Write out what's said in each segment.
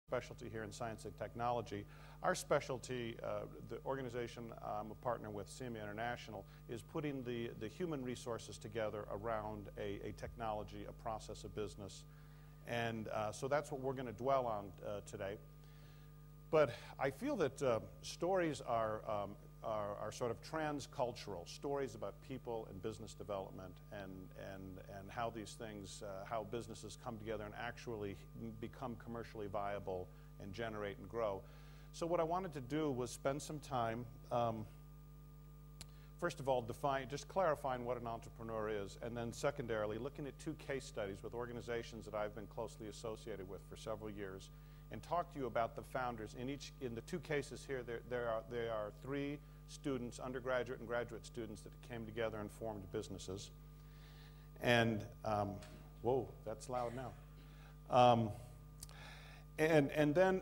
specialty here in science and technology. Our specialty, the organization I'm a partner with, SIMA International, is putting the human resources together around a technology, a process, a business. And so that's what we're going to dwell on today. But I feel that stories are sort of transcultural, stories about people and business development and how these things, how businesses come together and actually become commercially viable and generate and grow. So what I wanted to do was spend some time, first of all, just clarifying what an entrepreneur is, and then secondarily, looking at two case studies with organizations that I've been closely associated with for several years, and talk to you about the founders. In the two cases here, there are three students, undergraduate and graduate students, that came together and formed businesses. And, whoa, that's loud now. And then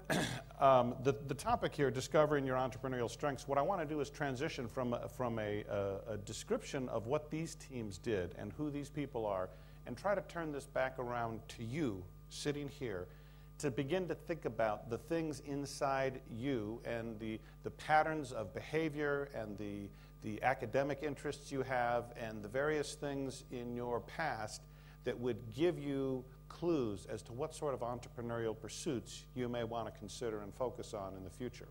the topic here, discovering your entrepreneurial strengths, what I want to do is transition from a description of what these teams did and who these people are, and try to turn this back around to you, sitting here, to begin to think about the things inside you and the patterns of behavior and the academic interests you have and the various things in your past that would give you clues as to what sort of entrepreneurial pursuits you may want to consider and focus on in the future.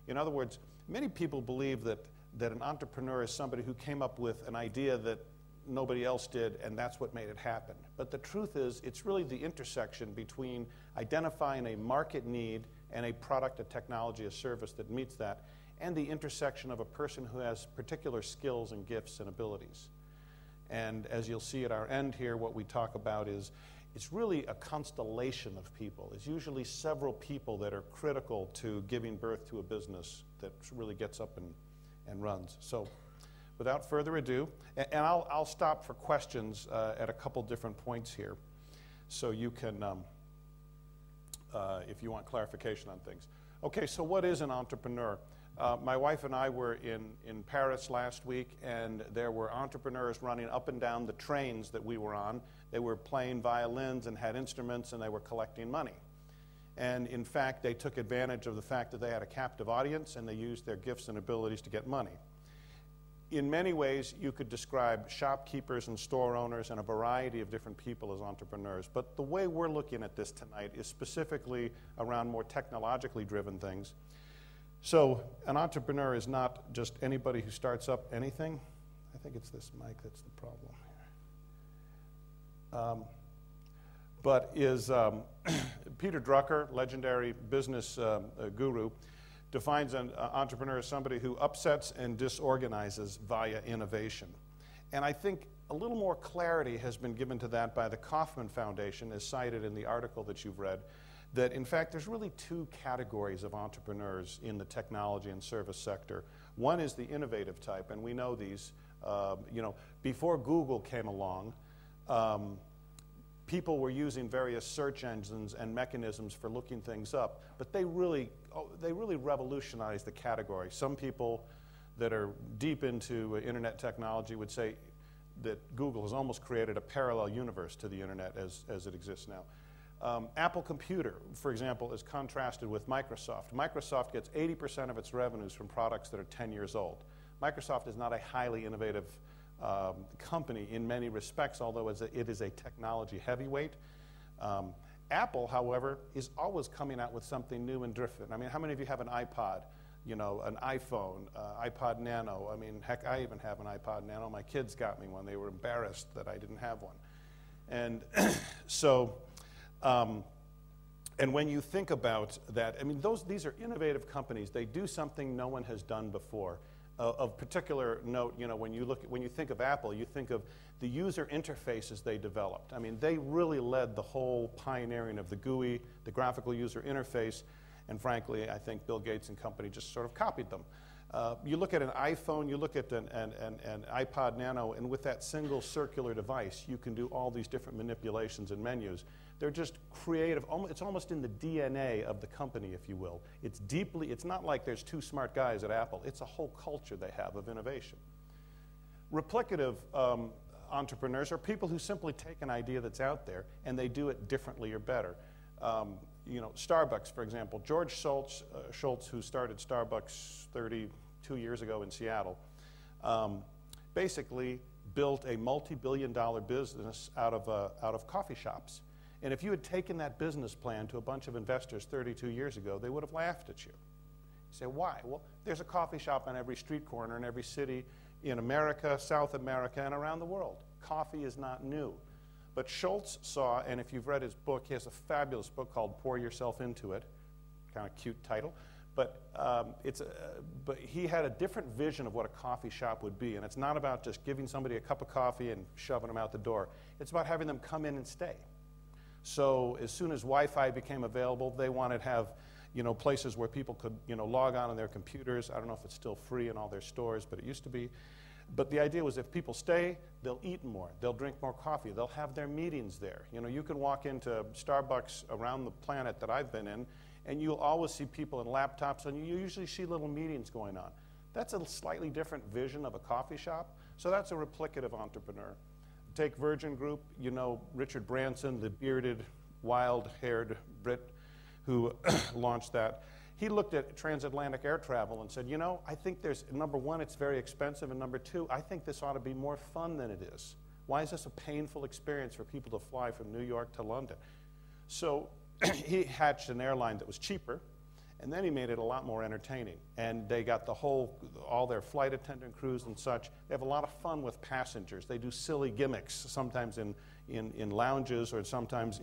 In other words, many people believe that an entrepreneur is somebody who came up with an idea that nobody else did, and that's what made it happen. But the truth is, it's really the intersection between identifying a market need and a product, a technology, a service that meets that, and the intersection of a person who has particular skills and gifts and abilities. And as you'll see at our end here, what we talk about is it's really a constellation of people. It's usually several people that are critical to giving birth to a business that really gets up and runs. So, without further ado, and I'll stop for questions at a couple different points here, so you can, if you want clarification on things. Okay, so what is an entrepreneur? My wife and I were in Paris last week, and there were entrepreneurs running up and down the trains that we were on. They were playing violins and had instruments, and they were collecting money. And in fact, they took advantage of the fact that they had a captive audience, and they used their gifts and abilities to get money. In many ways, you could describe shopkeepers and store owners and a variety of different people as entrepreneurs. But the way we're looking at this tonight is specifically around more technologically driven things. So an entrepreneur is not just anybody who starts up anything. I think it's this mic that's the problem here. But is Peter Drucker, legendary business guru, defines an entrepreneur as somebody who upsets and disorganizes via innovation. And I think a little more clarity has been given to that by the Kauffman Foundation, as cited in the article that you've read, that in fact there's really two categories of entrepreneurs in the technology and service sector. One is the innovative type, and we know these. Before Google came along, people were using various search engines and mechanisms for looking things up, but they really revolutionized the category. Some people that are deep into internet technology would say that Google has almost created a parallel universe to the internet as it exists now. Apple Computer, for example, is contrasted with Microsoft. Microsoft gets 80% of its revenues from products that are 10 years old. Microsoft is not a highly innovative company in many respects, although it is a technology heavyweight. Apple, however, is always coming out with something new and different. I mean, how many of you have an iPod, an iPhone, iPod Nano? I mean, heck, I even have an iPod Nano. My kids got me one. They were embarrassed that I didn't have one. And so, and when you think about that, I mean, these are innovative companies. They do something no one has done before. Of particular note, when you think of Apple, you think of the user interfaces they developed. I mean, they really led the whole pioneering of the GUI, the graphical user interface, and frankly, I think Bill Gates and company just sort of copied them. You look at an iPhone, you look at an iPod Nano, and with that single circular device, you can do all these different manipulations and menus. They're just creative. It's almost in the DNA of the company, if you will. It's not like there's two smart guys at Apple. It's a whole culture they have of innovation. Replicative entrepreneurs are people who simply take an idea that's out there and they do it differently or better. you know, Starbucks, for example. George Schultz, who started Starbucks 32 years ago in Seattle, basically built a multi-billion-dollar business out of coffee shops. And if you had taken that business plan to a bunch of investors 32 years ago, they would have laughed at you. You say, why? Well, there's a coffee shop on every street corner in every city in America, South America, and around the world. Coffee is not new. But Schultz saw, and if you've read his book, he has a fabulous book called Pour Yourself Into It, kind of cute title, but but he had a different vision of what a coffee shop would be, and it's not about just giving somebody a cup of coffee and shoving them out the door. It's about having them come in and stay. So as soon as Wi-Fi became available, they wanted to have, you know, places where people could, you know, log on their computers. I don't know if it's still free in all their stores, but it used to be. But the idea was if people stay, they'll eat more, they'll drink more coffee, they'll have their meetings there. You know, you can walk into Starbucks around the planet that I've been in, and you'll always see people in laptops, and you usually see little meetings going on. That's a slightly different vision of a coffee shop, so that's a replicative entrepreneur. Take Virgin Group, you know Richard Branson, the bearded, wild-haired Brit who launched that. He looked at transatlantic air travel and said, you know, I think there's, number one, it's very expensive, and number two, I think this ought to be more fun than it is. Why is this a painful experience for people to fly from New York to London? So he hatched an airline that was cheaper, and then he made it a lot more entertaining. And they got all their flight attendant crews and such. They have a lot of fun with passengers. They do silly gimmicks, sometimes in lounges or sometimes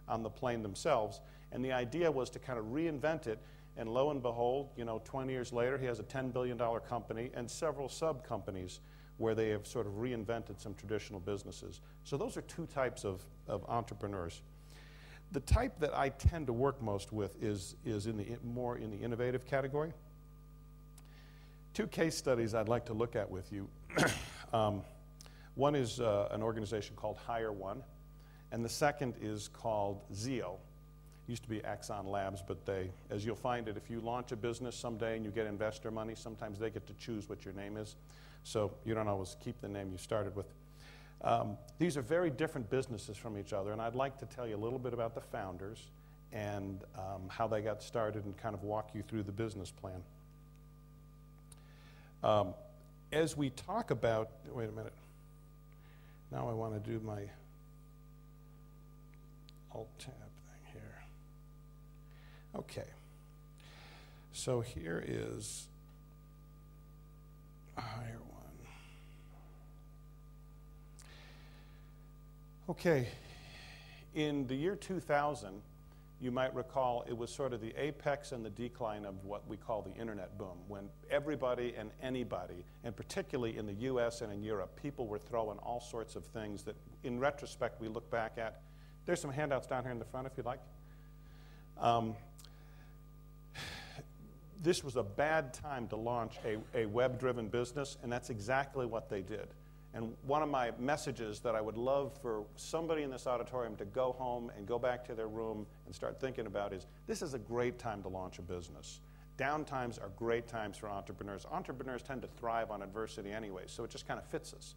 on the plane themselves. And the idea was to kind of reinvent it, and lo and behold, you know, 20 years later, he has a $10 billion company and several sub-companies where they have sort of reinvented some traditional businesses. So those are two types of entrepreneurs. The type that I tend to work most with is more in the innovative category. Two case studies I'd like to look at with you. One is an organization called Hire One, and the second is called Zeo. Used to be Axon Labs, but as you'll find it, if you launch a business someday and you get investor money, sometimes they get to choose what your name is. So you don't always keep the name you started with. These are very different businesses from each other, and I'd like to tell you a little bit about the founders and how they got started and kind of walk you through the business plan. As we talk about, wait a minute. Now I want to do my Alt-Tab thing here. Okay, so here is Hire One. Okay, in the year 2000, you might recall it was sort of the apex and the decline of what we call the internet boom, when everybody and anybody, and particularly in the US and in Europe, people were throwing all sorts of things that in retrospect we look back at. There's some handouts down here in the front if you'd like. This was a bad time to launch a web-driven business, and that's exactly what they did. And one of my messages that I would love for somebody in this auditorium to go home and go back to their room and start thinking about is, this is a great time to launch a business. Down times are great times for entrepreneurs. Entrepreneurs tend to thrive on adversity anyway, so it just kind of fits us.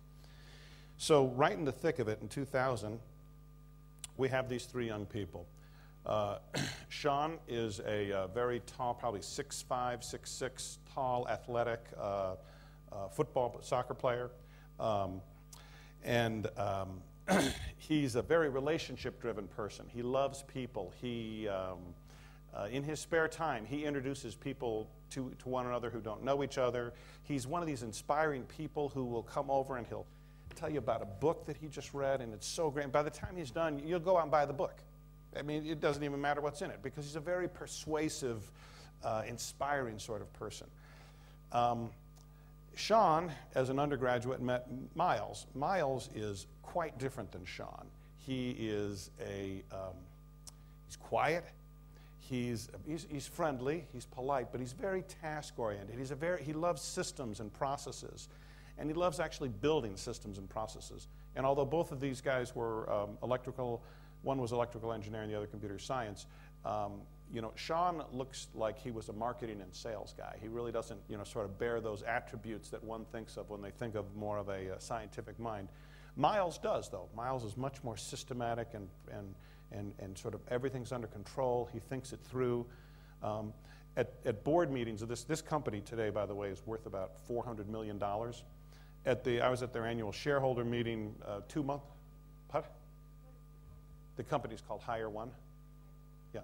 So right in the thick of it in 2000, we have these three young people. Sean is a very tall, probably 6'5", 6'6", tall, athletic soccer player. He's a very relationship-driven person. He loves people. He, in his spare time, he introduces people to one another who don't know each other. He's one of these inspiring people who will come over and he'll tell you about a book that he just read, and it's so great. And by the time he's done, you'll go out and buy the book. I mean, it doesn't even matter what's in it, because he's a very persuasive, inspiring sort of person. Sean, as an undergraduate, met Miles. Miles is quite different than Sean. He is he's quiet, he's friendly, he's polite, but he's very task-oriented. He loves systems and processes, and he loves actually building systems and processes. And although both of these guys were one was electrical engineering, the other computer science, you know, Sean looks like he was a marketing and sales guy. He really doesn't, you know, sort of bear those attributes that one thinks of when they think of more of a scientific mind. Miles does, though. Miles is much more systematic and and sort of everything's under control. He thinks it through. At board meetings, this company today, by the way, is worth about $400 million. I was at their annual shareholder meeting 2 months. What? The company's called Hire One. Yeah.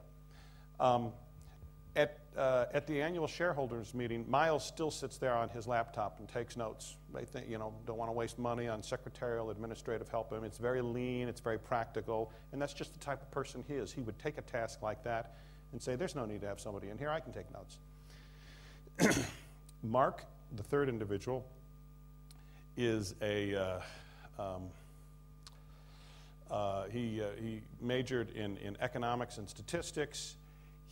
At the annual shareholders meeting, Miles still sits there on his laptop and takes notes. They think, don't want to waste money on secretarial, administrative help. I mean, it's very lean, it's very practical, and that's just the type of person he is. He would take a task like that and say, there's no need to have somebody in here, I can take notes. Mark, the third individual, is he majored in economics and statistics.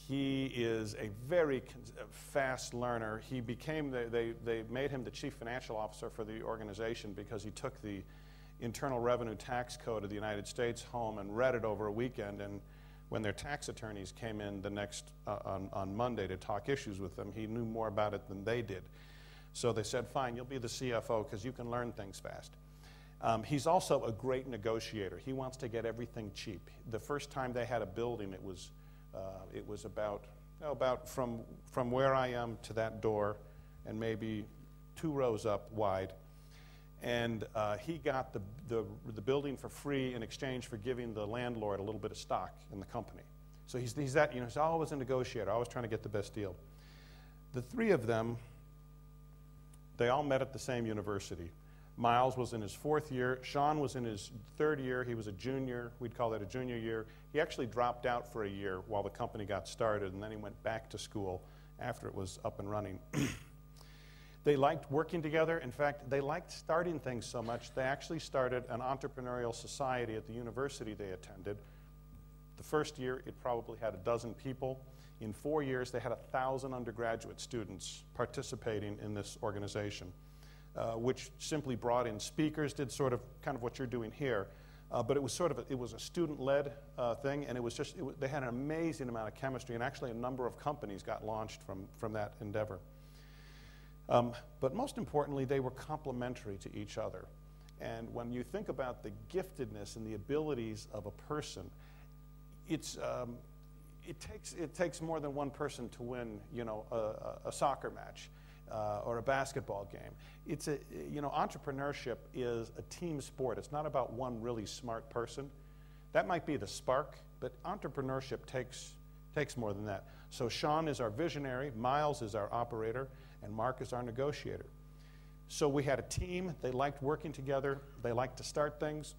He is a very fast learner. He became, they made him the chief financial officer for the organization because he took the Internal Revenue Tax Code of the United States home and read it over a weekend. And when their tax attorneys came in on Monday to talk issues with them, he knew more about it than they did. So they said, fine, you'll be the CFO because you can learn things fast. He's also a great negotiator. He wants to get everything cheap. The first time they had a building, it was about from where I am to that door and maybe 2 rows up wide. And he got the building for free in exchange for giving the landlord a little bit of stock in the company. So he's always a negotiator, always trying to get the best deal. The 3 of them, they all met at the same university. Miles was in his 4th year. Sean was in his 3rd year. He was a junior. We'd call that a junior year. He actually dropped out for a year while the company got started, and then he went back to school after it was up and running. They liked working together. In fact, they liked starting things so much, they actually started an entrepreneurial society at the university they attended. The first year, it probably had 12 people. In 4 years, they had 1,000 undergraduate students participating in this organization, which simply brought in speakers, did kind of what you're doing here. But it was it was a student-led thing, and they had an amazing amount of chemistry, and actually a number of companies got launched from that endeavor. But most importantly, they were complementary to each other. And when you think about the giftedness and the abilities of a person, it takes more than one person to win, a soccer match or a basketball game. Entrepreneurship is a team sport. It's not about one really smart person. That might be the spark, but entrepreneurship takes more than that. So Sean is our visionary, Miles is our operator, and Mark is our negotiator. So we had a team. They liked working together. They liked to start things.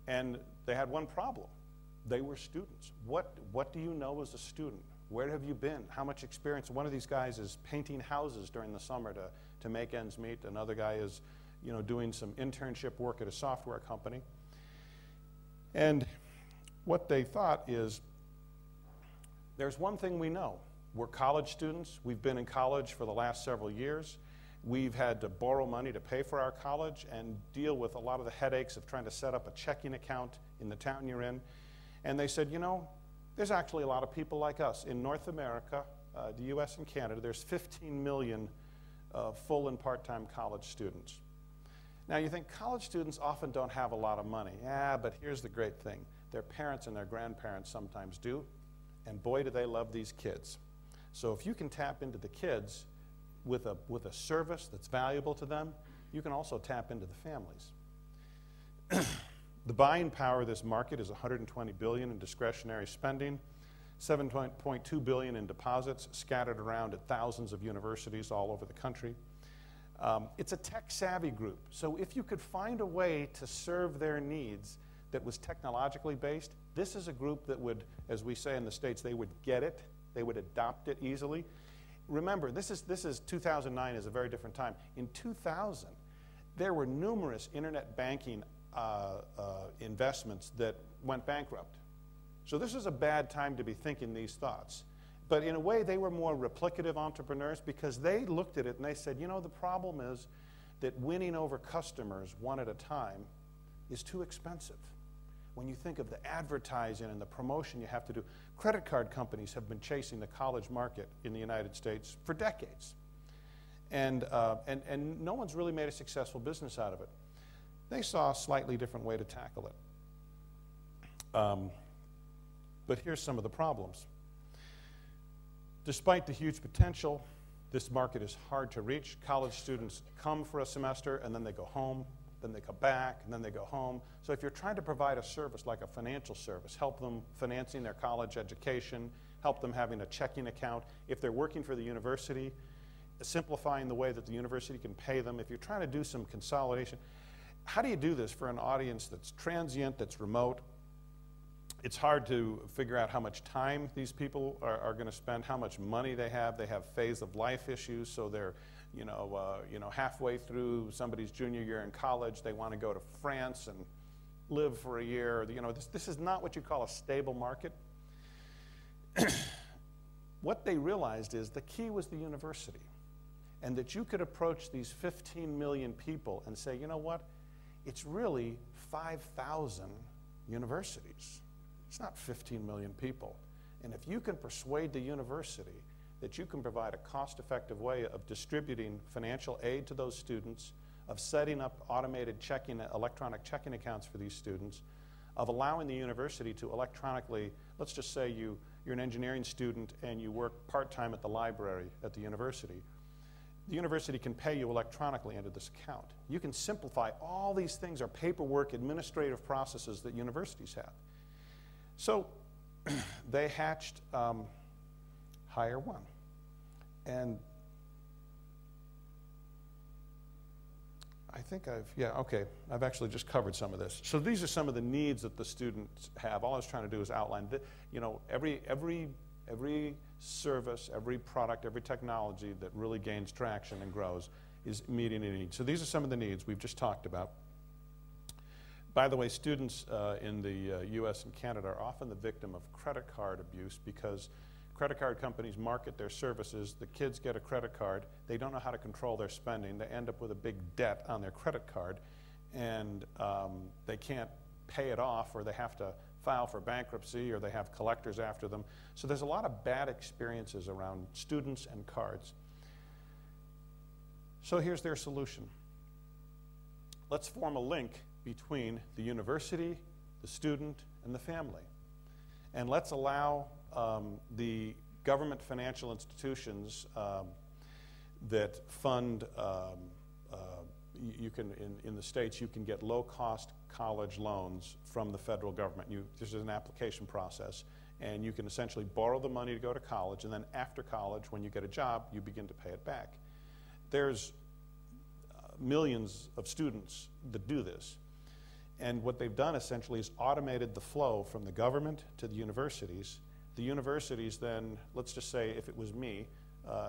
And they had one problem. They were students. What do you know as a student? Where have you been? How much experience? One of these guys is painting houses during the summer to make ends meet. Another guy is doing some internship work at a software company. And what they thought is, there's one thing we know. We're college students. We've been in college for the last several years. We've had to borrow money to pay for our college and deal with a lot of the headaches of trying to set up a checking account in the town you're in. And they said, there's actually a lot of people like us. In North America, the US and Canada, there's 15 million full and part-time college students. Now you think college students often don't have a lot of money. Yeah, but here's the great thing. Their parents and their grandparents sometimes do, and boy do they love these kids. So if you can tap into the kids with a service that's valuable to them, you can also tap into the families. The buying power of this market is $120 billion in discretionary spending, $7.2 billion in deposits scattered around at thousands of universities all over the country. It's a tech-savvy group, so if you could find a way to serve their needs that was technologically based, this is a group that would, as we say in the States, they would get it, they would adopt it easily. Remember, this is 2009 is a very different time. In 2000, there were numerous internet banking investments that went bankrupt. So this is a bad time to be thinking these thoughts. But in a way, they were more replicative entrepreneurs because they looked at it and they said, the problem is that winning over customers one at a time is too expensive. When you think of the advertising and the promotion you have to do, credit card companies have been chasing the college market in the United States for decades. And no one's really made a successful business out of it. They saw a slightly different way to tackle it. But here's some of the problems. Despite the huge potential, this market is hard to reach. College students come for a semester, and then they go home, then they come back, and then they go home. So if you're trying to provide a service like a financial service, help them financing their college education, help them having a checking account, if they're working for the university, simplifying the way that the university can pay them, if you're trying to do some consolidation, how do you do this for an audience that's transient, that's remote? It's hard to figure out how much time these people are going to spend, how much money they have. They have phase of life issues, so they're halfway through somebody's junior year in college. They want to go to France and live for a year. This is not what you call a stable market. What they realized is the key was the university, and that you could approach these 15 million people and say, you know what, it's really 5,000 universities. It's not 15 million people. And if you can persuade the university that you can provide a cost-effective way of distributing financial aid to those students, of setting up automated electronic checking accounts for these students, of allowing the university to electronically, let's just say you're an engineering student and you work part-time at the library at the university. The university can pay you electronically into this account. You can simplify all these things, are paperwork, administrative processes that universities have. So they hatched Hire One. And I think I've actually just covered some of this. So these are some of the needs that the students have. All I was trying to do is outline, every service, every product, every technology that really gains traction and grows is meeting a need. So these are some of the needs we've just talked about. By the way, students in the US and Canada are often the victim of credit card abuse because credit card companies market their services. The kids get a credit card. They don't know how to control their spending. They end up with a big debt on their credit card, and they can't pay it off, or they have to file for bankruptcy, or they have collectors after them. So there's a lot of bad experiences around students and cards. So here's their solution. Let's form a link between the university, the student, and the family. And let's allow the government financial institutions that fund, in the States, you can get low-cost college loans from the federal government. This is an application process, and you can essentially borrow the money to go to college, and then after college, when you get a job, you begin to pay it back. There's millions of students that do this. And what they've done essentially is automated the flow from the government to the universities. The universities then, let's just say if it was me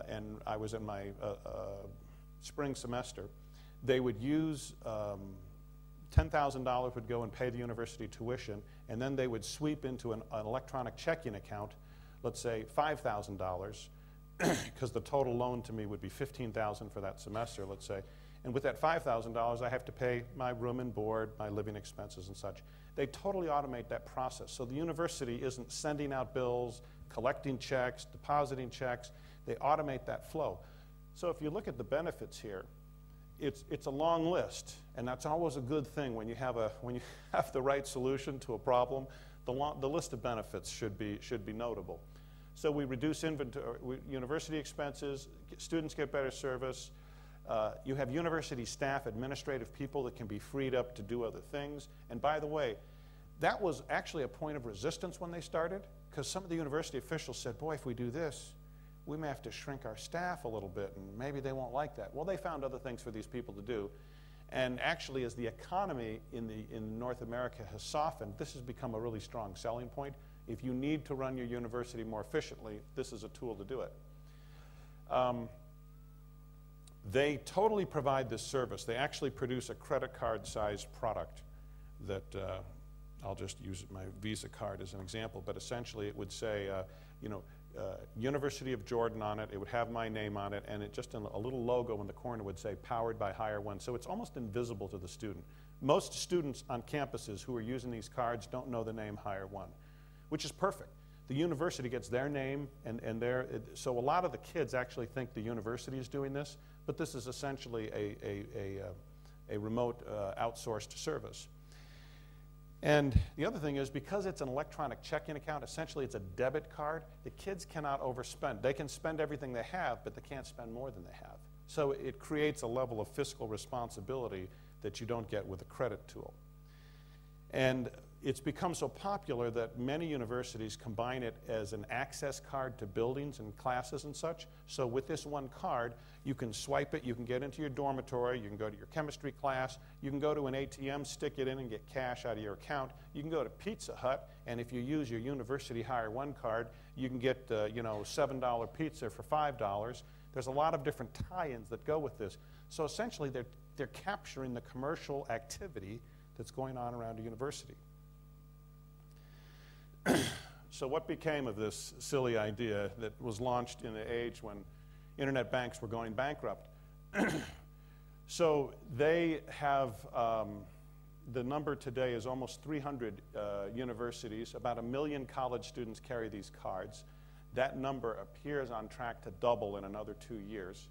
and I was in my spring semester, they would use $10,000 would go and pay the university tuition, and then they would sweep into an electronic checking account, let's say $5,000, because the total loan to me would be $15,000 for that semester, let's say. And with that $5,000, I have to pay my room and board, my living expenses and such. They totally automate that process. So the university isn't sending out bills, collecting checks, depositing checks. They automate that flow. So if you look at the benefits here, it's a long list, and that's always a good thing when you have the right solution to a problem. The list of benefits should be notable. So we reduce university expenses, students get better service. You have university staff, administrative people that can be freed up to do other things. And by the way, that was actually a point of resistance when they started, because some of the university officials said, boy, if we do this, we may have to shrink our staff a little bit, and maybe they won't like that. Well, they found other things for these people to do. And actually, as the economy in North America has softened, this has become a really strong selling point. If you need to run your university more efficiently, this is a tool to do it. They totally provide this service. They actually produce a credit card-sized product that I'll just use my Visa card as an example, but essentially it would say, University of Jordan on it. It would have my name on it, and it just a little logo in the corner would say, powered by Hire One. So it's almost invisible to the student. Most students on campuses who are using these cards don't know the name Hire One, which is perfect. The university gets their name, so a lot of the kids actually think the university is doing this, but this is essentially a remote outsourced service. And the other thing is, because it's an electronic checking account, essentially it's a debit card, the kids cannot overspend. They can spend everything they have, but they can't spend more than they have. So it creates a level of fiscal responsibility that you don't get with a credit tool. And it's become so popular that many universities combine it as an access card to buildings and classes and such. So with this one card, you can swipe it, you can get into your dormitory, you can go to your chemistry class, you can go to an ATM, stick it in and get cash out of your account. You can go to Pizza Hut, and if you use your University Hire One card, you can get $7 pizza for $5. There's a lot of different tie-ins that go with this. So essentially, they're capturing the commercial activity that's going on around a university. So what became of this silly idea that was launched in an age when internet banks were going bankrupt? So they have, the number today is almost 300 universities. About 1 million college students carry these cards. That number appears on track to double in another 2 years.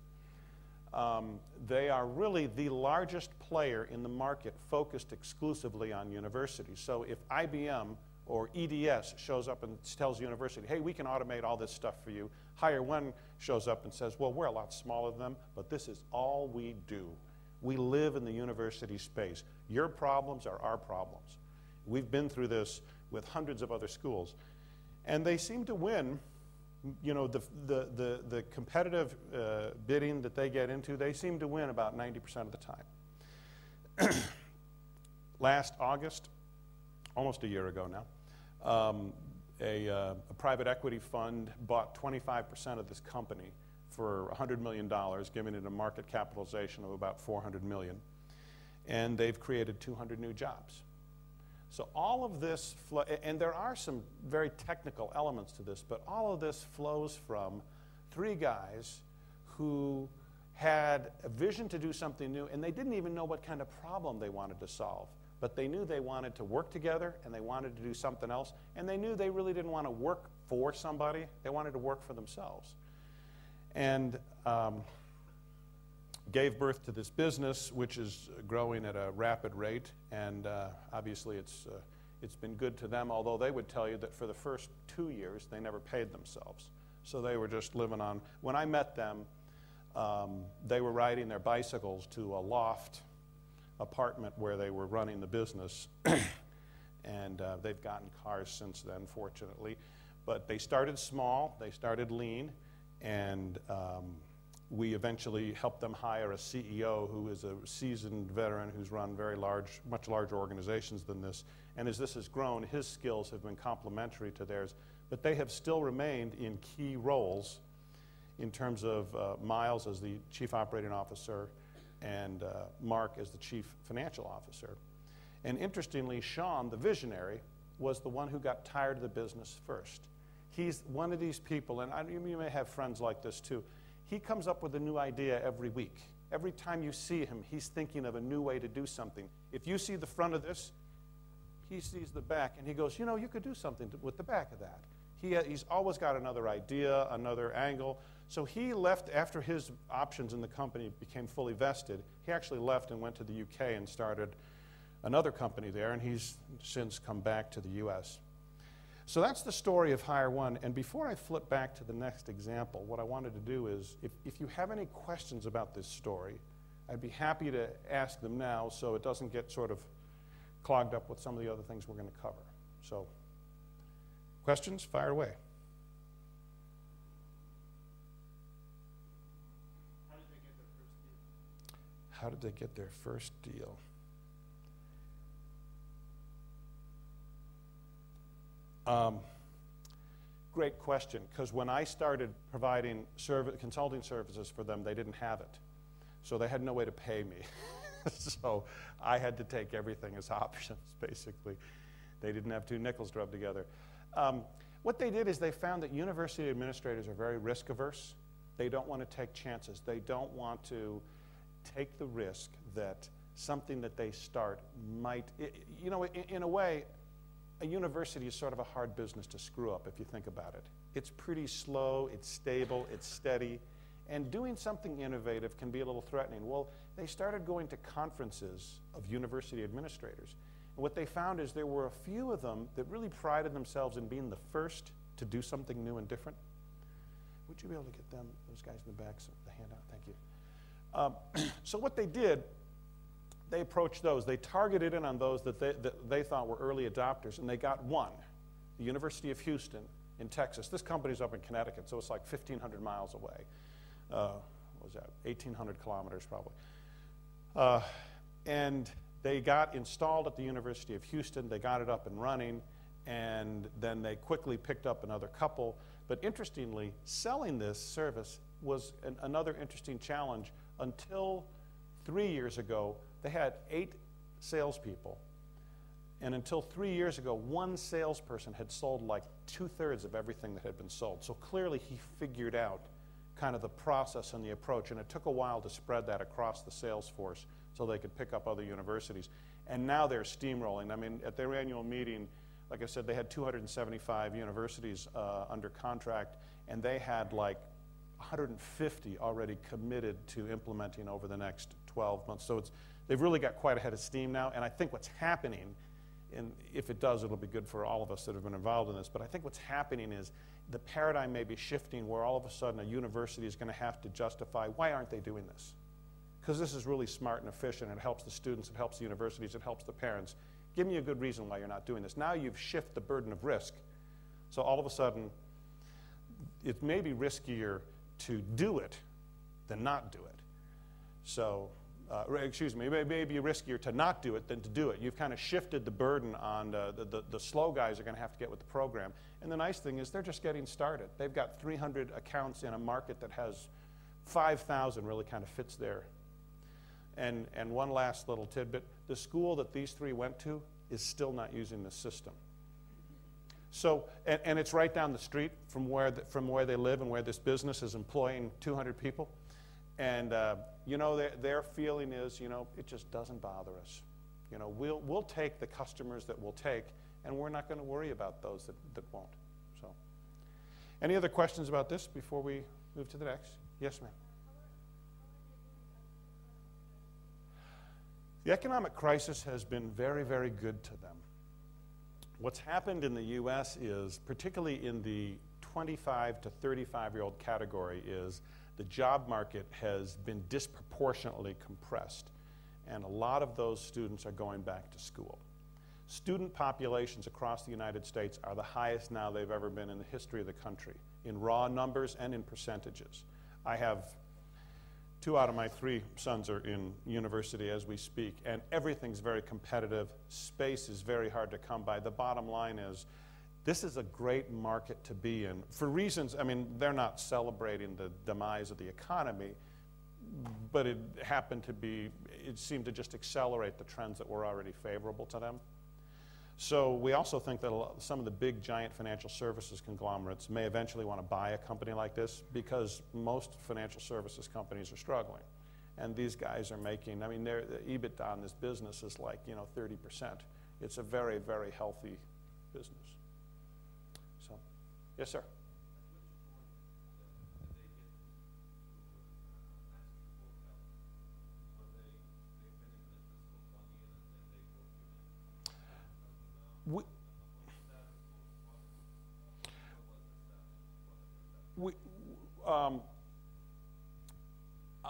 They are really the largest player in the market focused exclusively on universities. So if IBM or EDS shows up and tells the university, hey, we can automate all this stuff for you, Hire One shows up and says, well, we're a lot smaller than them, but this is all we do. We live in the university space. Your problems are our problems. We've been through this with hundreds of other schools. And they seem to win. You know, the competitive bidding that they get into, they seem to win about 90% of the time. Last August, almost a year ago now, a private equity fund bought 25% of this company for $100 million, giving it a market capitalization of about $400 million. And they've created 200 new jobs. So all of this, and there are some very technical elements to this, but all of this flows from 3 guys who had a vision to do something new, and they didn't even know what kind of problem they wanted to solve. But they knew they wanted to work together, and they wanted to do something else, and they knew they really didn't want to work for somebody. They wanted to work for themselves. And gave birth to this business, which is growing at a rapid rate, and obviously it's been good to them, although they would tell you that for the first 2 years, they never paid themselves. So they were just living on. When I met them, they were riding their bicycles to a loft apartment where they were running the business, and they've gotten cars since then, fortunately. But they started small, they started lean, and we eventually helped them hire a CEO who is a seasoned veteran who's run very large, much larger organizations than this. And as this has grown, his skills have been complementary to theirs. But they have still remained in key roles in terms of Miles as the Chief Operating Officer and Mark as the Chief Financial Officer. And interestingly, Sean, the visionary, was the one who got tired of the business first. He's one of these people, and you may have friends like this too. He comes up with a new idea every week. Every time you see him, he's thinking of a new way to do something. If you see the front of this, he sees the back, and he goes, you know, you could do something with the back of that. He's always got another idea, another angle. So he left after his options in the company became fully vested. He actually left and went to the UK and started another company there, and he's since come back to the US. So that's the story of Hire One. And before I flip back to the next example, what I wanted to do is, if you have any questions about this story, I'd be happy to ask them now so it doesn't get sort of clogged up with some of the other things we're going to cover. So, questions? Fire away. How did they get their first deal? Great question, because when I started providing consulting services for them, they didn't have it. So they had no way to pay me. So I had to take everything as options, basically. They didn't have 2 nickels to rub together. What they did is they found that university administrators are very risk averse. They don't want to take chances. They don't want to take the risk that something that they start might, you know, in a way, a university is sort of a hard business to screw up if you think about it. It's pretty slow, it's stable, it's steady, and doing something innovative can be a little threatening. Well, they started going to conferences of university administrators, And what they found is there were a few of them that really prided themselves in being the first to do something new and different. Would you be able to get them, those guys in the back, the handout? Thank you. So what they did, they approached those. They targeted in on those that they thought were early adopters, and they got one, the University of Houston in Texas. This company's up in Connecticut, so it's like 1,500 miles away. What was that? 1,800 kilometers probably. And they got installed at the University of Houston. They got it up and running, and then they quickly picked up another couple. But interestingly, selling this service was another interesting challenge. Until 3 years ago, they had 8 salespeople. And until 3 years ago, one salesperson had sold like 2/3 of everything that had been sold. So clearly he figured out kind of the process and the approach, and it took a while to spread that across the sales force so they could pick up other universities. And now they're steamrolling. I mean, at their annual meeting, like I said, they had 275 universities under contract, and they had like 150 already committed to implementing over the next 12 months. So they've really got quite a head of steam now, and I think what's happening, and if it does, it'll be good for all of us that have been involved in this, but I think what's happening is the paradigm may be shifting where all of a sudden a university is going to have to justify, why aren't they doing this? Because this is really smart and efficient. It helps the students, it helps the universities, it helps the parents. Give me a good reason why you're not doing this. Now you've shifted the burden of risk. So all of a sudden, it may be riskier to do it than not do it. So, excuse me, it may be riskier to not do it than to do it. You've kind of shifted the burden on the slow guys are going to have to get with the program. And the nice thing is they're just getting started. They've got 300 accounts in a market that has 5,000, really kind of fits there. And one last little tidbit, the school that these 3 went to is still not using this system. So, and it's right down the street from where they live and where this business is employing 200 people. And, you know, their feeling is, you know, it just doesn't bother us. You know, we'll take the customers that we'll take, and we're not going to worry about those that won't. So, any other questions about this before we move to the next? Yes, ma'am. The economic crisis has been very, very good to them. What's happened in the U.S. is, particularly in the 25 to 35-year-old category, is the job market has been disproportionately compressed, and a lot of those students are going back to school. Student populations across the United States are the highest now they've ever been in the history of the country, in raw numbers and in percentages. I have 2 out of my 3 sons are in university as we speak, and everything's very competitive. Space is very hard to come by. The bottom line is, this is a great market to be in for reasons, I mean, they're not celebrating the demise of the economy, but it happened to be, it seemed to just accelerate the trends that were already favorable to them. So we also think that some of the big giant financial services conglomerates may eventually want to buy a company like this, because most financial services companies are struggling. And these guys are making, I mean, the EBITDA on this business is like, you know, 30%. It's a very, very healthy business. So, yes, sir.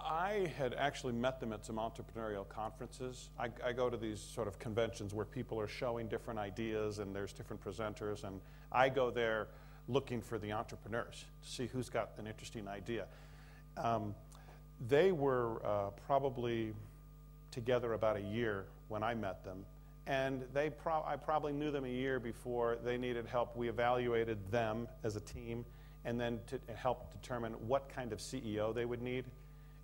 I had actually met them at some entrepreneurial conferences. I go to these sort of conventions where people are showing different ideas and there's different presenters, and I go there looking for the entrepreneurs to see who's got an interesting idea. They were probably together about a year when I met them, and I probably knew them a year before they needed help. We evaluated them as a team, and then to help determine what kind of CEO they would need.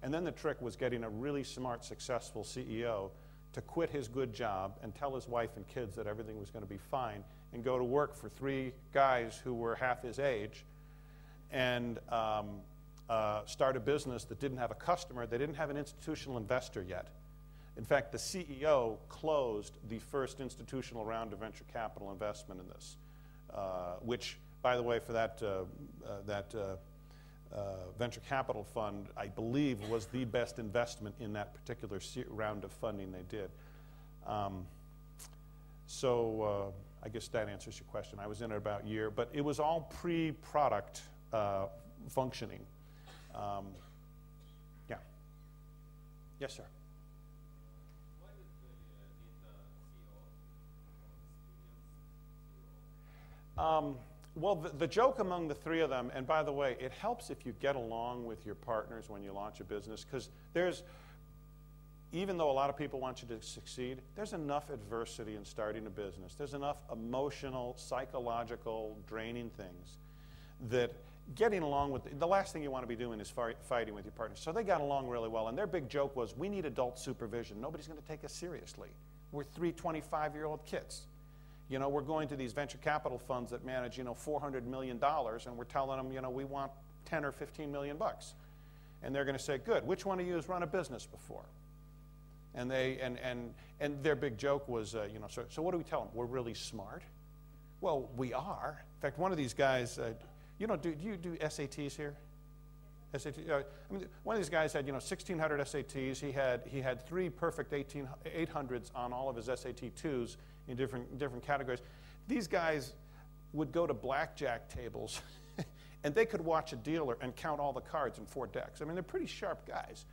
And then the trick was getting a really smart, successful CEO to quit his good job and tell his wife and kids that everything was going to be fine, and go to work for 3 guys who were half his age, and start a business that didn't have a customer. They didn't have an institutional investor yet. In fact, the CEO closed the first institutional round of venture capital investment in this, which, by the way, for that venture capital fund, I believe, was the best investment in that particular round of funding they did. So I guess that answers your question. I was in it about a year, but it was all pre-product functioning. Yeah. Yes, sir. Why did they need the CEO? Well, the joke among the three of them, and by the way, it helps if you get along with your partners when you launch a business, because even though a lot of people want you to succeed, there's enough adversity in starting a business. There's enough emotional, psychological, draining things that getting along with, the last thing you want to be doing is fighting with your partners. So they got along really well, and their big joke was, we need adult supervision. Nobody's going to take us seriously. We're three 25-year-old kids. You know, we're going to these venture capital funds that manage, you know, $400 million, and we're telling them, you know, we want 10 or 15 million bucks. And they're going to say, good, which one of you has run a business before? And their big joke was, you know, so what do we tell them? We're really smart? Well, we are. In fact, one of these guys, you know, do you do SATs here? SAT, I mean, one of these guys had, you know, 1,600 SATs. He had 3 perfect 800s on all of his SAT 2s in different categories. These guys would go to blackjack tables, and they could watch a dealer and count all the cards in 4 decks. I mean, they're pretty sharp guys.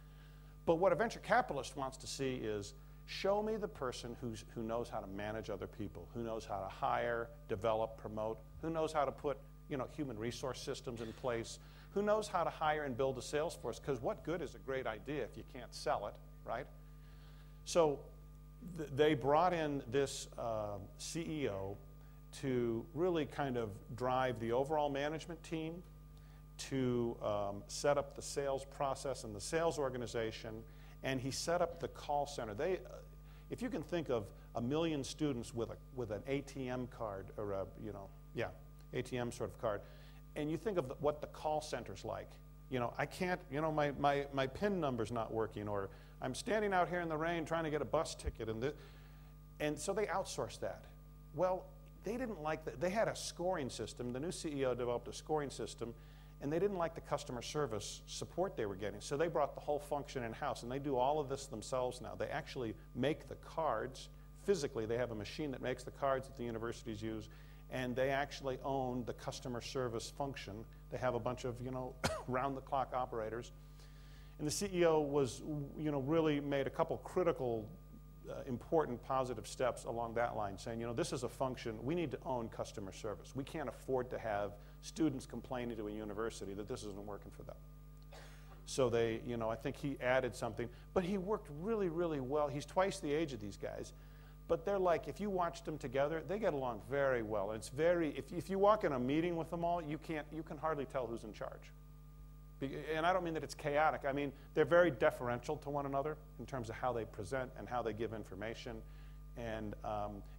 But what a venture capitalist wants to see is, show me the person who knows how to manage other people, who knows how to hire, develop, promote, who knows how to put, you know, human resource systems in place, who knows how to hire and build a sales force, because what good is a great idea if you can't sell it, right? So they brought in this CEO to really kind of drive the overall management team, to set up the sales process and the sales organization, and he set up the call center. If you can think of 1 million students with an ATM card, or a, you know, yeah, ATM sort of card, and you think of what the call center's like. You know, I can't, you know, my PIN number's not working, or I'm standing out here in the rain trying to get a bus ticket, and so they outsourced that. Well, they didn't like that. They had a scoring system. The new CEO developed a scoring system, and they didn't like the customer service support they were getting, so they brought the whole function in-house, and they do all of this themselves now. They actually make the cards physically. They have a machine that makes the cards that the universities use, and they actually own the customer service function. They have a bunch of, you know, round-the-clock operators. And the CEO was, you know, really made a couple critical, important, positive steps along that line, saying, you know, this is a function. We need to own customer service. We can't afford to have students complaining to a university that this isn't working for them. So they, you know, I think he added something, but he worked really, really well. He's twice the age of these guys. But they're like, if you watch them together, they get along very well. And it's very, if you walk in a meeting with them all, you can hardly tell who's in charge. And I don't mean that it's chaotic. I mean, they're very deferential to one another in terms of how they present and how they give information. And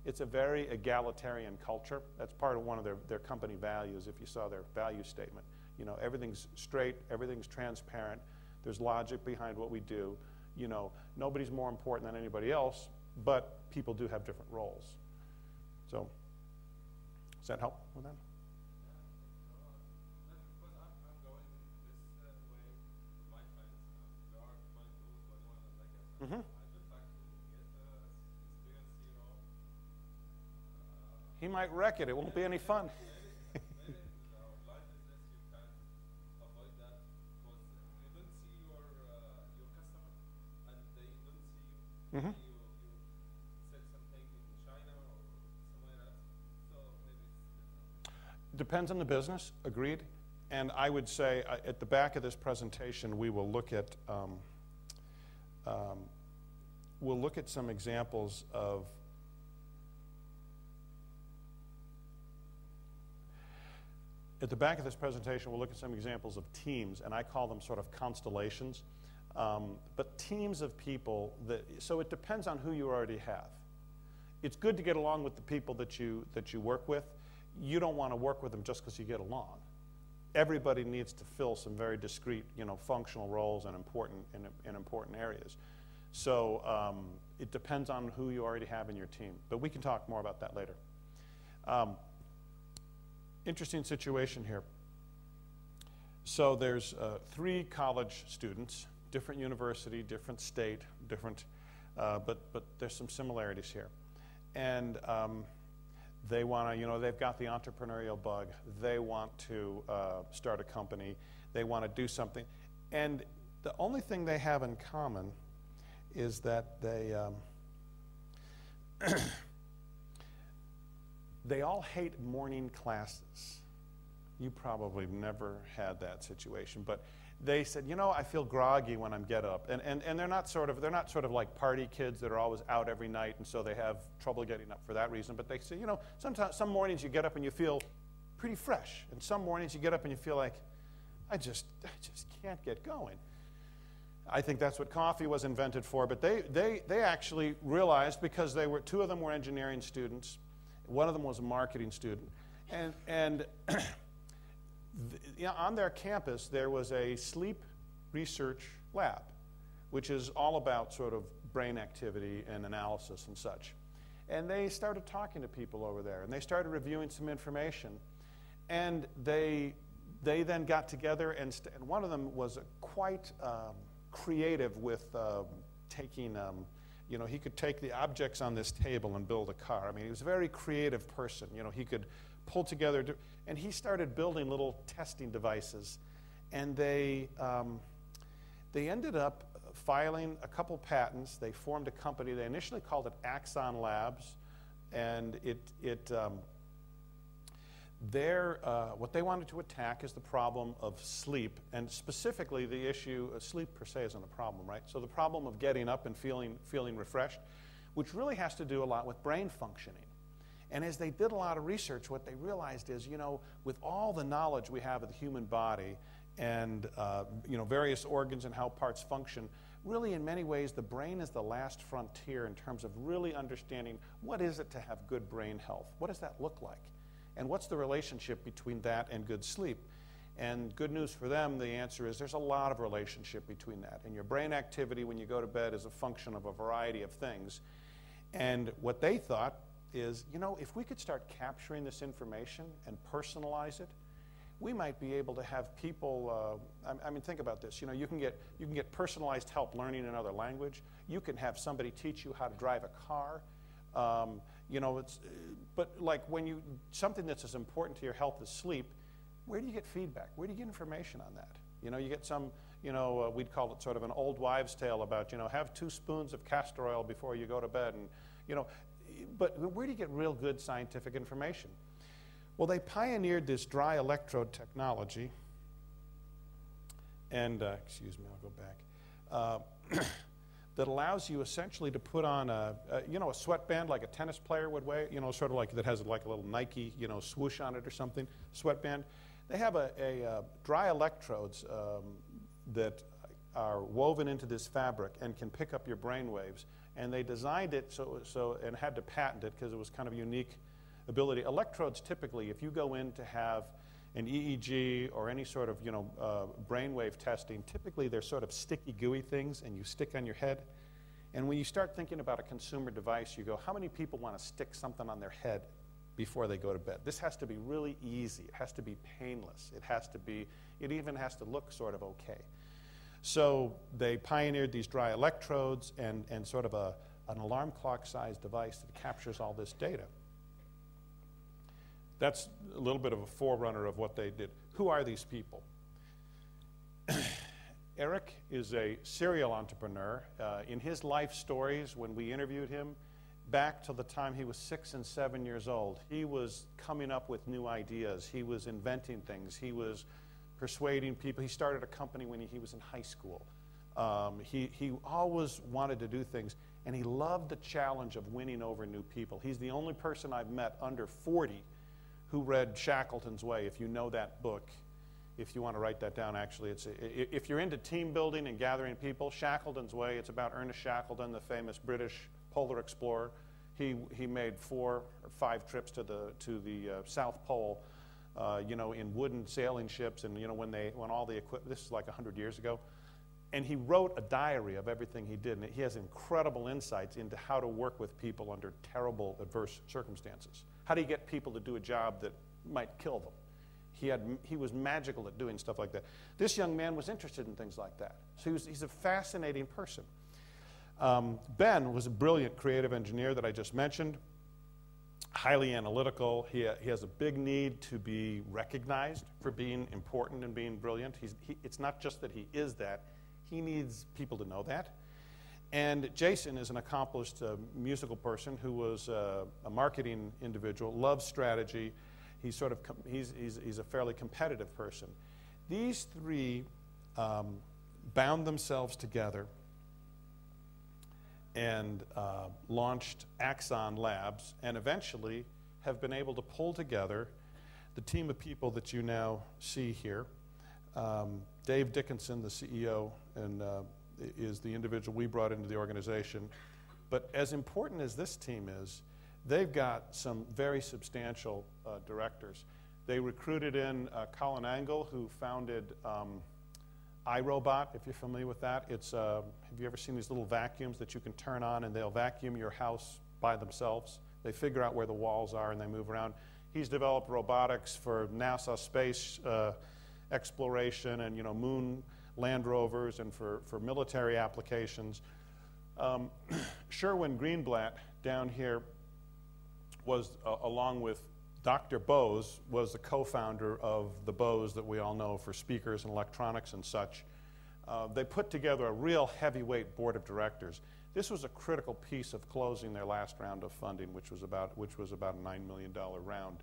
it's a very egalitarian culture. That's part of one of their company values, if you saw their value statement. You know, everything's straight, everything's transparent. There's logic behind what we do. You know, nobody's more important than anybody else, but people do have different roles. So, does that help with that? Mm-hmm. He might wreck it. It won't be any fun. Mm-hmm. You said something in China or somewhere else, so maybe it's different. Depends on the business, agreed. And I would say at the back of this presentation, we will look at some examples of at the back of this presentation, we'll look at some examples of teams, and I call them sort of constellations. But teams of people so it depends on who you already have. It's good to get along with the people that you work with. You don't want to work with them just because you get along. Everybody needs to fill some very discrete, you know, functional roles in important areas. So it depends on who you already have in your team. But we can talk more about that later. Interesting situation here. So there's 3 college students. Different university, different state, different, but there's some similarities here. and they want to, you know, they've got the entrepreneurial bug. They want to start a company. They want to do something. And the only thing they have in common is that they all hate morning classes. You probably never had that situation, but they said, you know, I feel groggy when I get up, and they're not sort of like party kids that are always out every night, and so they have trouble getting up for that reason. But they say, you know, sometimes some mornings you get up and you feel pretty fresh, and some mornings you get up and you feel like, I just can't get going. I think that's what coffee was invented for, but they actually realized, because two of them were engineering students, one of them was a marketing student, and on their campus there was a sleep research lab, which is all about sort of brain activity and analysis and such. And they started talking to people over there, and they started reviewing some information, and they then got together, and one of them was quite creative with taking, you know, he could take the objects on this table and build a car. I mean, he was a very creative person. You know, he could pull together, and he started building little testing devices, and they ended up filing a couple patents. They formed a company. They initially called it Axon Labs, and what they wanted to attack is the problem of sleep, and specifically the issue of sleep per se isn't a problem, right? So the problem of getting up and feeling refreshed, which really has to do a lot with brain functioning. And as they did a lot of research, what they realized is, you know, with all the knowledge we have of the human body and, you know, various organs and how parts function, really in many ways the brain is the last frontier in terms of really understanding what is it to have good brain health? What does that look like? And what's the relationship between that and good sleep? And good news for them, the answer is there's a lot of relationship between that. And your brain activity when you go to bed is a function of a variety of things. And what they thought is, you know, if we could start capturing this information and personalize it, we might be able to have people, I mean, think about this. You know, you can get personalized help learning another language. You can have somebody teach you how to drive a car. You know, but like something that's as important to your health as sleep, where do you get feedback? Where do you get information on that? You know, you get some, you know, we'd call it sort of an old wives' tale about, you know, have 2 spoons of castor oil before you go to bed, and, you know, but where do you get real good scientific information? Well, they pioneered this dry electrode technology, and, excuse me, I'll go back, that allows you essentially to put on you know, a sweatband like a tennis player would wear, you know, sort of like that has like a little Nike, you know, swoosh on it or something, sweatband. They have a dry electrodes that are woven into this fabric and can pick up your brain waves. And they designed it and had to patent it because it was kind of a unique ability. Electrodes typically, if you go in to have an EEG or any sort of, you know, brainwave testing, typically they're sort of sticky, gooey things, and you stick on your head. And when you start thinking about a consumer device, you go, how many people want to stick something on their head before they go to bed? This has to be really easy. It has to be painless. It even has to look sort of okay. So they pioneered these dry electrodes and sort of an alarm clock-sized device that captures all this data. That's a little bit of a forerunner of what they did. Who are these people? Eric is a serial entrepreneur. In his life stories, when we interviewed him, back to the time he was 6 and 7 years old, he was coming up with new ideas. He was inventing things. He was persuading people. He started a company when he was in high school. He always wanted to do things, and he loved the challenge of winning over new people. He's the only person I've met under 40 who read Shackleton's Way, if you know that book. If you want to write that down, actually, if you're into team building and gathering people, Shackleton's Way, it's about Ernest Shackleton, the famous British polar explorer. He made 4 or 5 trips to the South Pole, you know, in wooden sailing ships, and, you know, when all the equipment, this is like 100 years ago, and he wrote a diary of everything he did, and he has incredible insights into how to work with people under terrible, adverse circumstances. How do you get people to do a job that might kill them? He was magical at doing stuff like that. This young man was interested in things like that. So he's a fascinating person. Ben was a brilliant creative engineer that I just mentioned. highly analytical. He has a big need to be recognized for being important and being brilliant. It's not just that he is that. He needs people to know that. And Jason is an accomplished musical person who was a marketing individual, loves strategy. He's a fairly competitive person. These three bound themselves together and launched Axon Labs, and eventually have been able to pull together the team of people that you now see here. Dave Dickinson, the CEO, and is the individual we brought into the organization. But as important as this team is, they've got some very substantial directors. They recruited in Colin Angle, who founded iRobot, if you're familiar with that. Have you ever seen these little vacuums that you can turn on and they'll vacuum your house by themselves? They figure out where the walls are and they move around. He's developed robotics for NASA space exploration and moon Land Rovers and for military applications. Sherwin Greenblatt down here was, along with Dr. Bose, was the co-founder of the Bose that we all know for speakers and electronics and such. They put together a real heavyweight board of directors. This was a critical piece of closing their last round of funding, which was about a $9 million round.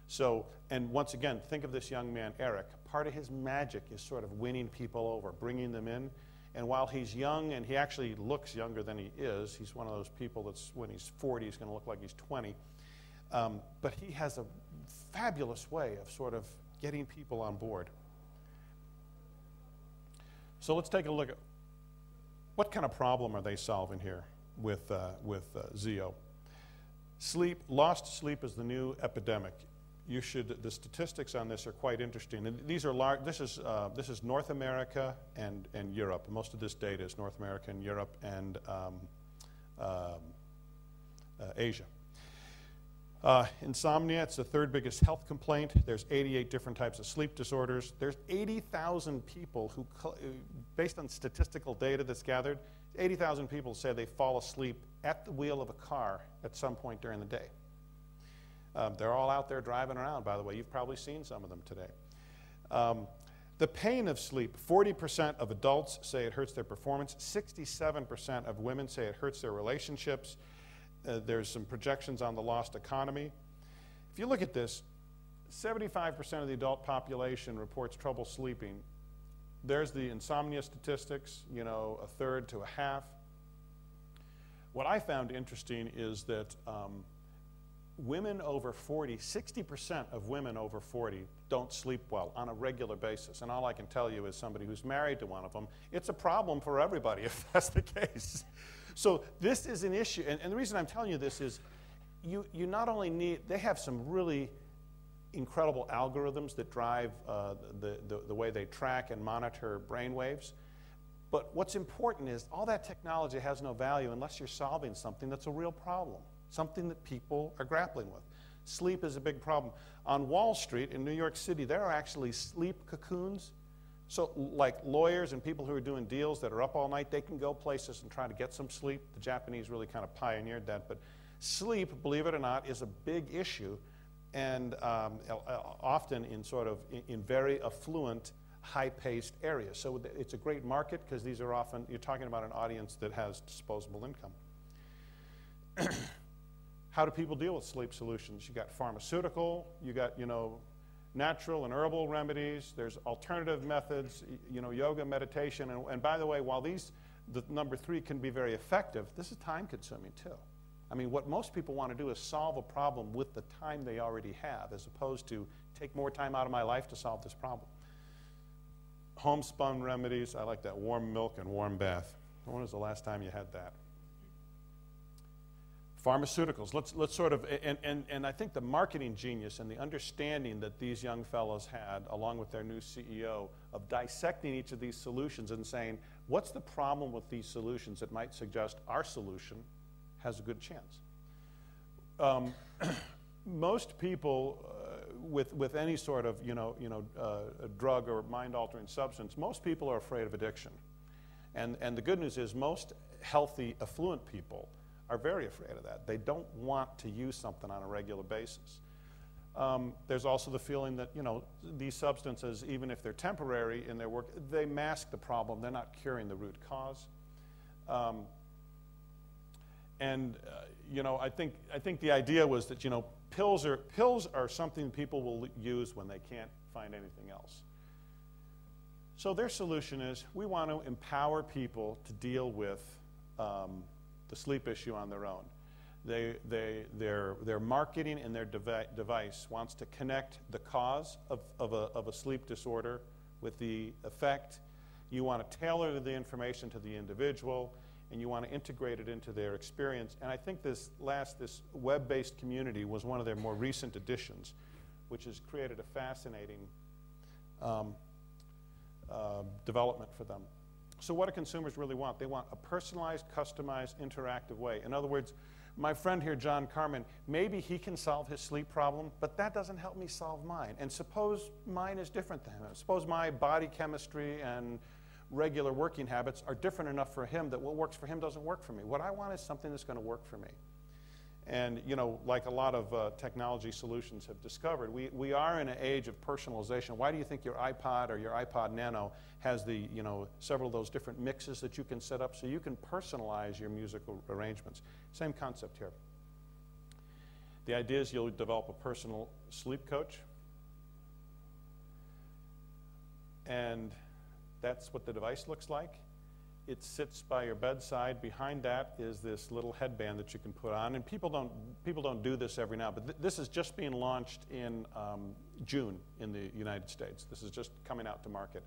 So, and once again, think of this young man, Eric. Part of his magic is sort of winning people over, bringing them in. And while he's young, and he actually looks younger than he is, he's one of those people that's, when he's 40, he's going to look like he's 20. But he has a fabulous way of sort of getting people on board. So let's take a look at what kind of problem are they solving here with Zeo. Lost sleep is the new epidemic. The statistics on this are quite interesting. And these are large. This is North America and Europe. Most of this data is North America and Europe and Asia. Insomnia, it's the third biggest health complaint. There's 88 different types of sleep disorders. There's 80,000 people who, based on statistical data that's gathered, 80,000 people say they fall asleep at the wheel of a car at some point during the day. They're all out there driving around, by the way. You've probably seen some of them today. The pain of sleep, 40% of adults say it hurts their performance. 67% of women say it hurts their relationships. There's some projections on the lost economy. If you look at this, 75% of the adult population reports trouble sleeping. There's the insomnia statistics, a third to a half. What I found interesting is that women over 40, 60% of women over 40 don't sleep well on a regular basis. And all I can tell you is somebody who's married to one of them, it's a problem for everybody if that's the case. So this is an issue. And the reason I'm telling you this is you not only need, they have some really incredible algorithms that drive the way they track and monitor brain waves. But what's important is all that technology has no value unless you're solving something that's a real problem, something that people are grappling with. Sleep is a big problem. On Wall Street in New York City, there are actually sleep cocoons. So like lawyers and people who are doing deals that are up all night, they can go places and try to get some sleep. The Japanese really kind of pioneered that. But sleep, believe it or not, is a big issue, and often in very affluent, high-paced areas. So it's a great market because these are often, you're talking about an audience that has disposable income. How do people deal with sleep solutions? You got pharmaceutical, you got, natural and herbal remedies, there's alternative methods, yoga, meditation, and by the way, while the number 3 can be very effective, this is time consuming too. I mean, what most people want to do is solve a problem with the time they already have, as opposed to take more time out of my life to solve this problem. Homespun remedies, I like that, warm milk and warm bath. When was the last time you had that? Pharmaceuticals, let's sort of, and I think the marketing genius and the understanding that these young fellows had, along with their new CEO, of dissecting each of these solutions and saying, what's the problem with these solutions that might suggest our solution has a good chance? Most people with any sort of, a drug or mind-altering substance, most people are afraid of addiction. And the good news is most healthy, affluent people are very afraid of that. They don't want to use something on a regular basis. There's also the feeling that, these substances, even if they're temporary in their work, they mask the problem. They're not curing the root cause. I think the idea was that, pills are something people will use when they can't find anything else. So their solution is, we want to empower people to deal with the sleep issue on their own. Their marketing and their device wants to connect the cause of a sleep disorder with the effect. You want to tailor the information to the individual, and you want to integrate it into their experience. And I think this web-based community was one of their more recent additions, which has created a fascinating development for them. So what do consumers really want? They want a personalized, customized, interactive way. In other words, my friend here, John Carmen, maybe he can solve his sleep problem, but that doesn't help me solve mine. And suppose mine is different than him. Suppose my body chemistry and regular working habits are different enough for him that what works for him doesn't work for me. What I want is something that's going to work for me. And, like a lot of technology solutions have discovered, we are in an age of personalization. Why do you think your iPod or your iPod Nano has the, several of those different mixes that you can set up so you can personalize your musical arrangements? Same concept here. The idea is you'll develop a personal sleep coach, and that's what the device looks like. It sits by your bedside. Behind that is this little headband that you can put on. And people don't do this every now, but this is just being launched in June in the United States. This is just coming out to market.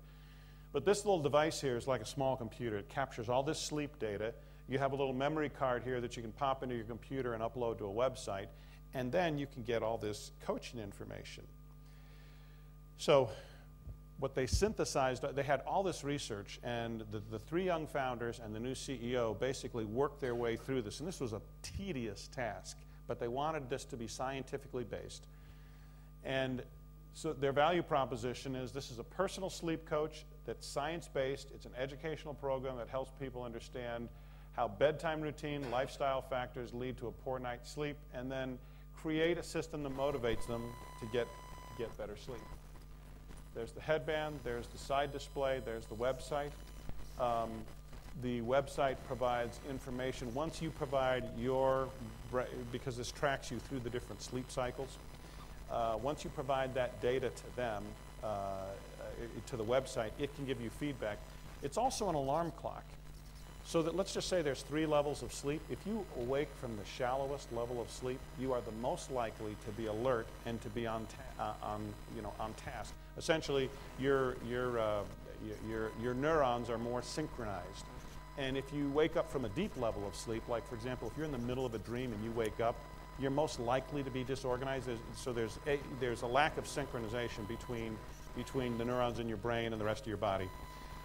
But this little device here is like a small computer. It captures all this sleep data. You have a little memory card here that you can pop into your computer and upload to a website. And then you can get all this coaching information. So what they synthesized, they had all this research, and the three young founders and the new CEO basically worked their way through this. And this was a tedious task, but they wanted this to be scientifically based. And so their value proposition is, this is a personal sleep coach that's science-based. It's an educational program that helps people understand how bedtime routine, lifestyle factors lead to a poor night's sleep, and then create a system that motivates them to get better sleep. There's the headband, there's the side display, there's the website. The website provides information. Once you provide because this tracks you through the different sleep cycles, once you provide that data to them, to the website, it can give you feedback. It's also an alarm clock. So that, let's just say there's 3 levels of sleep. If you awake from the shallowest level of sleep, you are the most likely to be alert and to be on task. Essentially, your neurons are more synchronized. And if you wake up from a deep level of sleep, like for example, if you're in the middle of a dream and you wake up, you're most likely to be disorganized. So there's a lack of synchronization between the neurons in your brain and the rest of your body.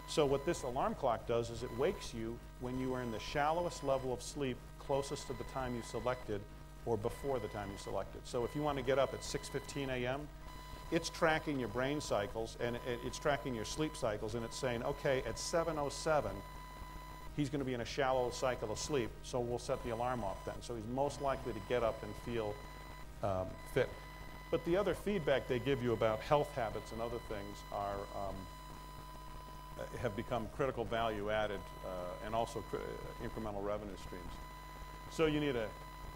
So what this alarm clock does is it wakes you when you are in the shallowest level of sleep closest to the time you selected or before the time you selected. So if you want to get up at 6:15 a.m., it's tracking your brain cycles and it's tracking your sleep cycles, and it's saying, okay, at 7:07, he's going to be in a shallow cycle of sleep, so we'll set the alarm off then. So he's most likely to get up and feel fit. But the other feedback they give you about health habits and other things have become critical value added and also incremental revenue streams. So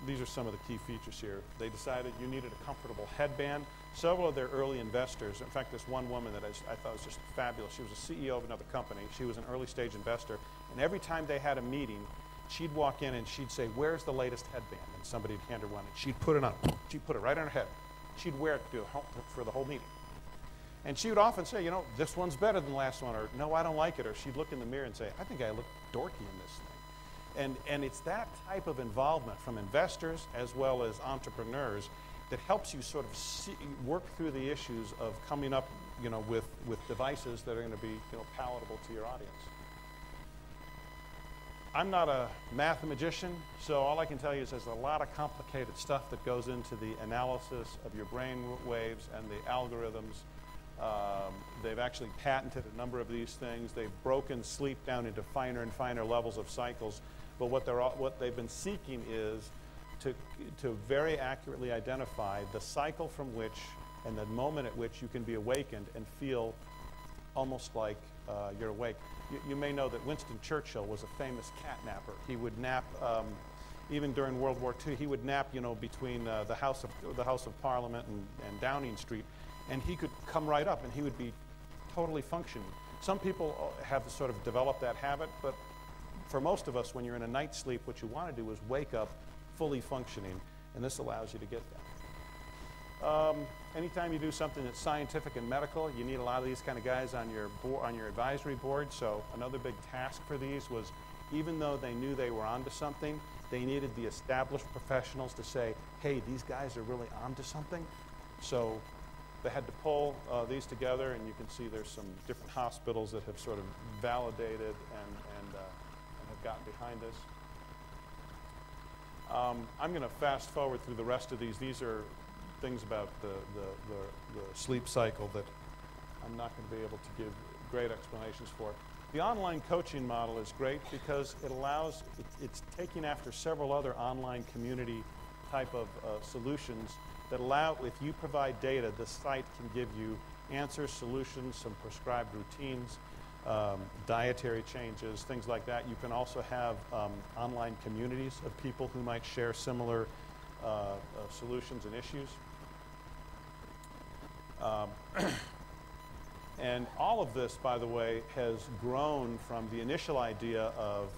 these are some of the key features here. They decided you needed a comfortable headband. Several of their early investors, in fact, this one woman that I thought was just fabulous, she was a CEO of another company. She was an early stage investor, and every time they had a meeting, she'd walk in and she'd say, "Where's the latest headband?" And somebody'd hand her one, and she'd put it on. She'd put it right on her head. She'd wear it for the whole meeting. And she would often say, this one's better than the last one, or no, I don't like it, or she'd look in the mirror and say, I think I look dorky in this thing. And it's that type of involvement from investors as well as entrepreneurs that helps you sort of work through the issues of coming up, with devices that are going to be, palatable to your audience. I'm not a mathematician, so all I can tell you is there's a lot of complicated stuff that goes into the analysis of your brain waves and the algorithms. They've actually patented a number of these things. They've broken sleep down into finer and finer levels of cycles. But what they've been seeking is to very accurately identify the cycle from which and the moment at which you can be awakened and feel almost like you're awake. You may know that Winston Churchill was a famous cat napper. He would nap, even during World War II, he would nap, between the House of Parliament and Downing Street, and he could come right up and he would be totally functioning. Some people have sort of developed that habit, but for most of us, when you're in a night's sleep, what you want to do is wake up fully functioning, and this allows you to get that. Anytime you do something that's scientific and medical, you need a lot of these kind of guys on your advisory board. So another big task for these was, even though they knew they were onto something, they needed the established professionals to say, hey, these guys are really onto something. So they had to pull these together, and you can see there's some different hospitals that have sort of validated and have gotten behind this. I'm going to fast forward through the rest of these. These are things about the sleep cycle that I'm not going to be able to give great explanations for. The online coaching model is great because it allows, it's taking after several other online community type of solutions that allow, if you provide data, the site can give you answers, solutions, some prescribed routines, dietary changes, things like that. You can also have online communities of people who might share similar solutions and issues. And all of this, by the way, has grown from the initial idea of,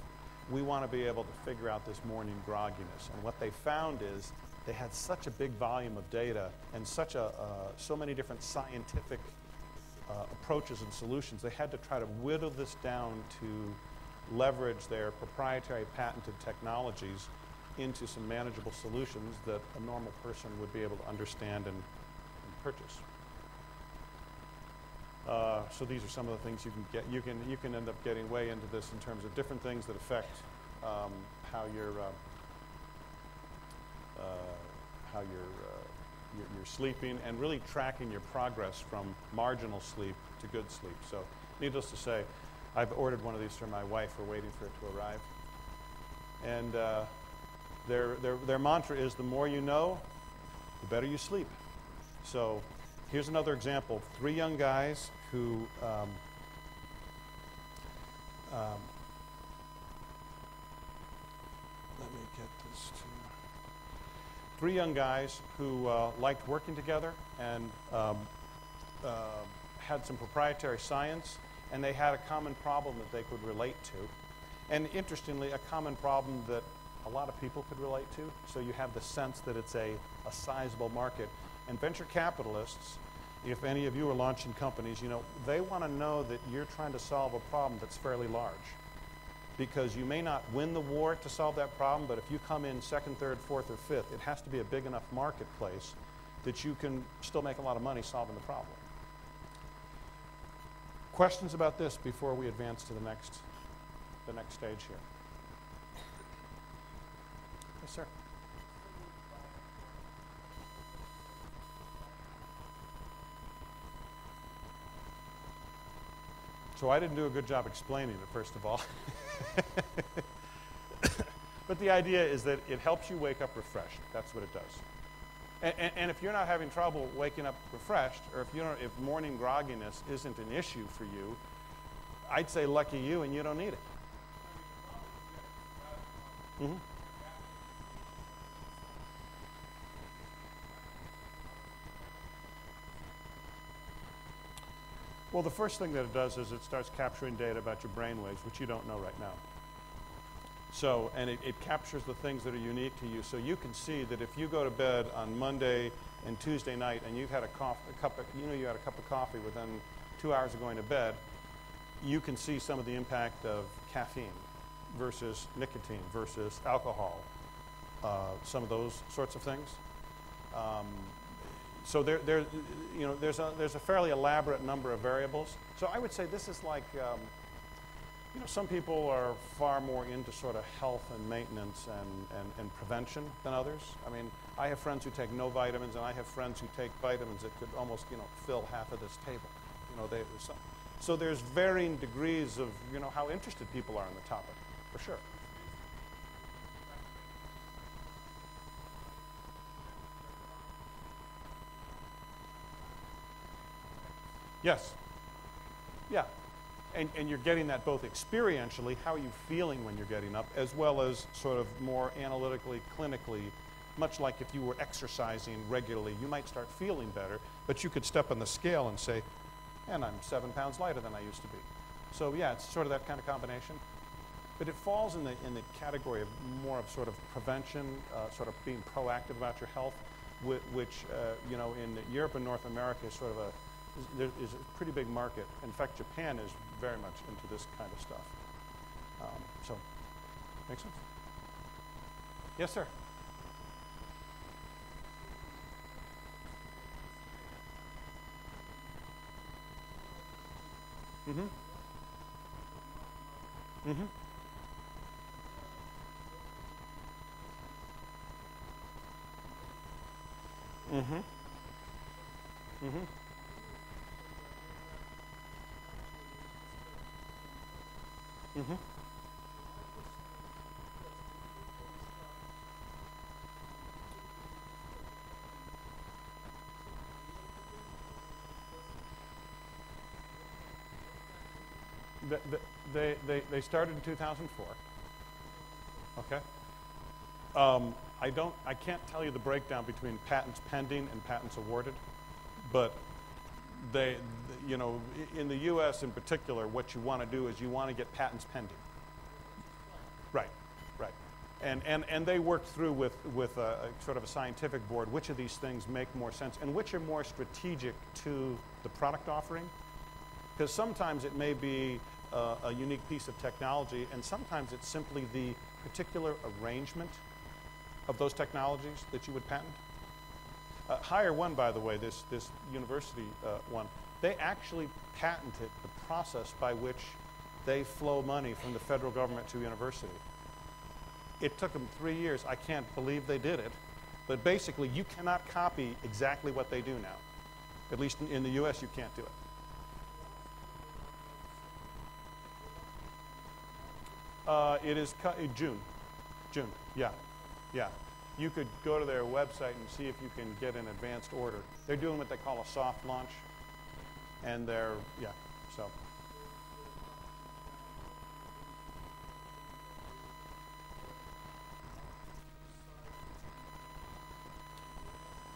we want to be able to figure out this morning grogginess. And what they found is they had such a big volume of data and so many different scientific approaches and solutions. They had to try to whittle this down to leverage their proprietary patented technologies into some manageable solutions that a normal person would be able to understand and purchase. So these are some of the things you can get. You can end up getting way into this in terms of different things that affect how you're sleeping, and really tracking your progress from marginal sleep to good sleep. So needless to say, I've ordered one of these for my wife. We're waiting for it to arrive. And their mantra is, the more you know, the better you sleep. So here's another example. 3 young guys who let me get this to 3 young guys who liked working together and had some proprietary science, and they had a common problem that they could relate to. And interestingly, a common problem that a lot of people could relate to. So you have the sense that it's a sizable market. And venture capitalists, if any of you are launching companies, they want to know that you're trying to solve a problem that's fairly large. Because you may not win the war to solve that problem, but if you come in 2nd, 3rd, 4th, or 5th, it has to be a big enough marketplace that you can still make a lot of money solving the problem. Questions about this before we advance to the next stage here? Yes, sir. So I didn't do a good job explaining it, first of all. But the idea is that it helps you wake up refreshed. That's what it does. And if you're not having trouble waking up refreshed, or if morning grogginess isn't an issue for you, I'd say lucky you, and you don't need it. Mm-hmm. Well, the first thing that it does is it starts capturing data about your brainwaves, which you don't know right now. So, and it captures the things that are unique to you. So you can see that if you go to bed on Monday and Tuesday night, and you've had you had a cup of coffee within 2 hours of going to bed, you can see some of the impact of caffeine versus nicotine versus alcohol, some of those sorts of things. So there's a fairly elaborate number of variables. So I would say this is like, some people are far more into sort of health and maintenance and prevention than others. I mean, I have friends who take no vitamins, and I have friends who take vitamins that could almost, fill half of this table. So there's varying degrees of, how interested people are in the topic, for sure. Yes. Yeah. And you're getting that both experientially, how are you feeling when you're getting up, as well as sort of more analytically, clinically, much like if you were exercising regularly, you might start feeling better, but you could step on the scale and say, and I'm 7 pounds lighter than I used to be. So yeah, it's sort of that kind of combination. But it falls in the category of more of sort of prevention, sort of being proactive about your health, which you know, in Europe and North America is sort of there is a pretty big market. In fact, Japan is very much into this kind of stuff. So, makes sense? Yes, sir. Mm-hmm. Mm-hmm. Mm-hmm. Mm-hmm. Mm-hmm. They started in 2004. Okay. I can't tell you the breakdown between patents pending and patents awarded, but you know, in the U.S. in particular, what you want to do is you want to get patents pending. Right, right. And they work through with a sort of a scientific board which of these things make more sense and which are more strategic to the product offering. Because sometimes it may be a unique piece of technology, and sometimes it's simply the particular arrangement of those technologies that you would patent. Higher One, by the way, this university one, they actually patented the process by which they flow money from the federal government to university. It took them 3 years. I can't believe they did it. But basically, you cannot copy exactly what they do now. At least in the U.S., you can't do it. It is June. June, yeah, yeah. You could go to their website and see if you can get an advanced order. They're doing what they call a soft launch, and they're, yeah, so.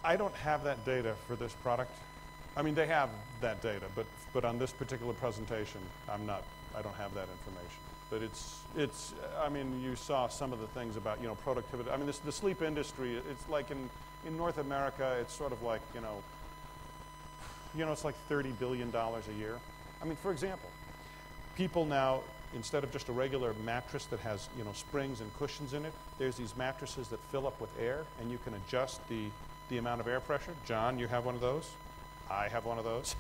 I don't have that data for this product. I mean, they have that data, but on this particular presentation, I don't have that information. But it's, I mean, you saw some of the things about, you know, productivity. I mean, the sleep industry, it's like in North America, it's sort of like, you know, it's like $30 billion a year. I mean, for example, people now, instead of just a regular mattress that has, you know, springs and cushions in it, there's these mattresses that fill up with air, and you can adjust the amount of air pressure. John, you have one of those. I have one of those.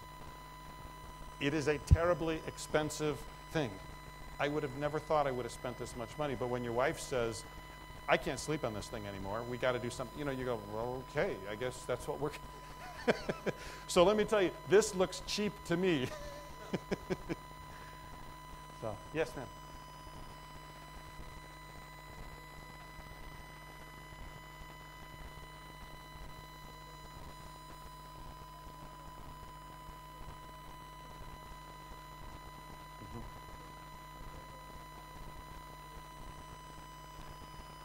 It is a terribly expensive thing. I would have never thought I would have spent this much money, but when your wife says, I can't sleep on this thing anymore, we got to do something, you know, you go, well, okay, I guess that's what we're So let me tell you, this looks cheap to me. So, yes, ma'am.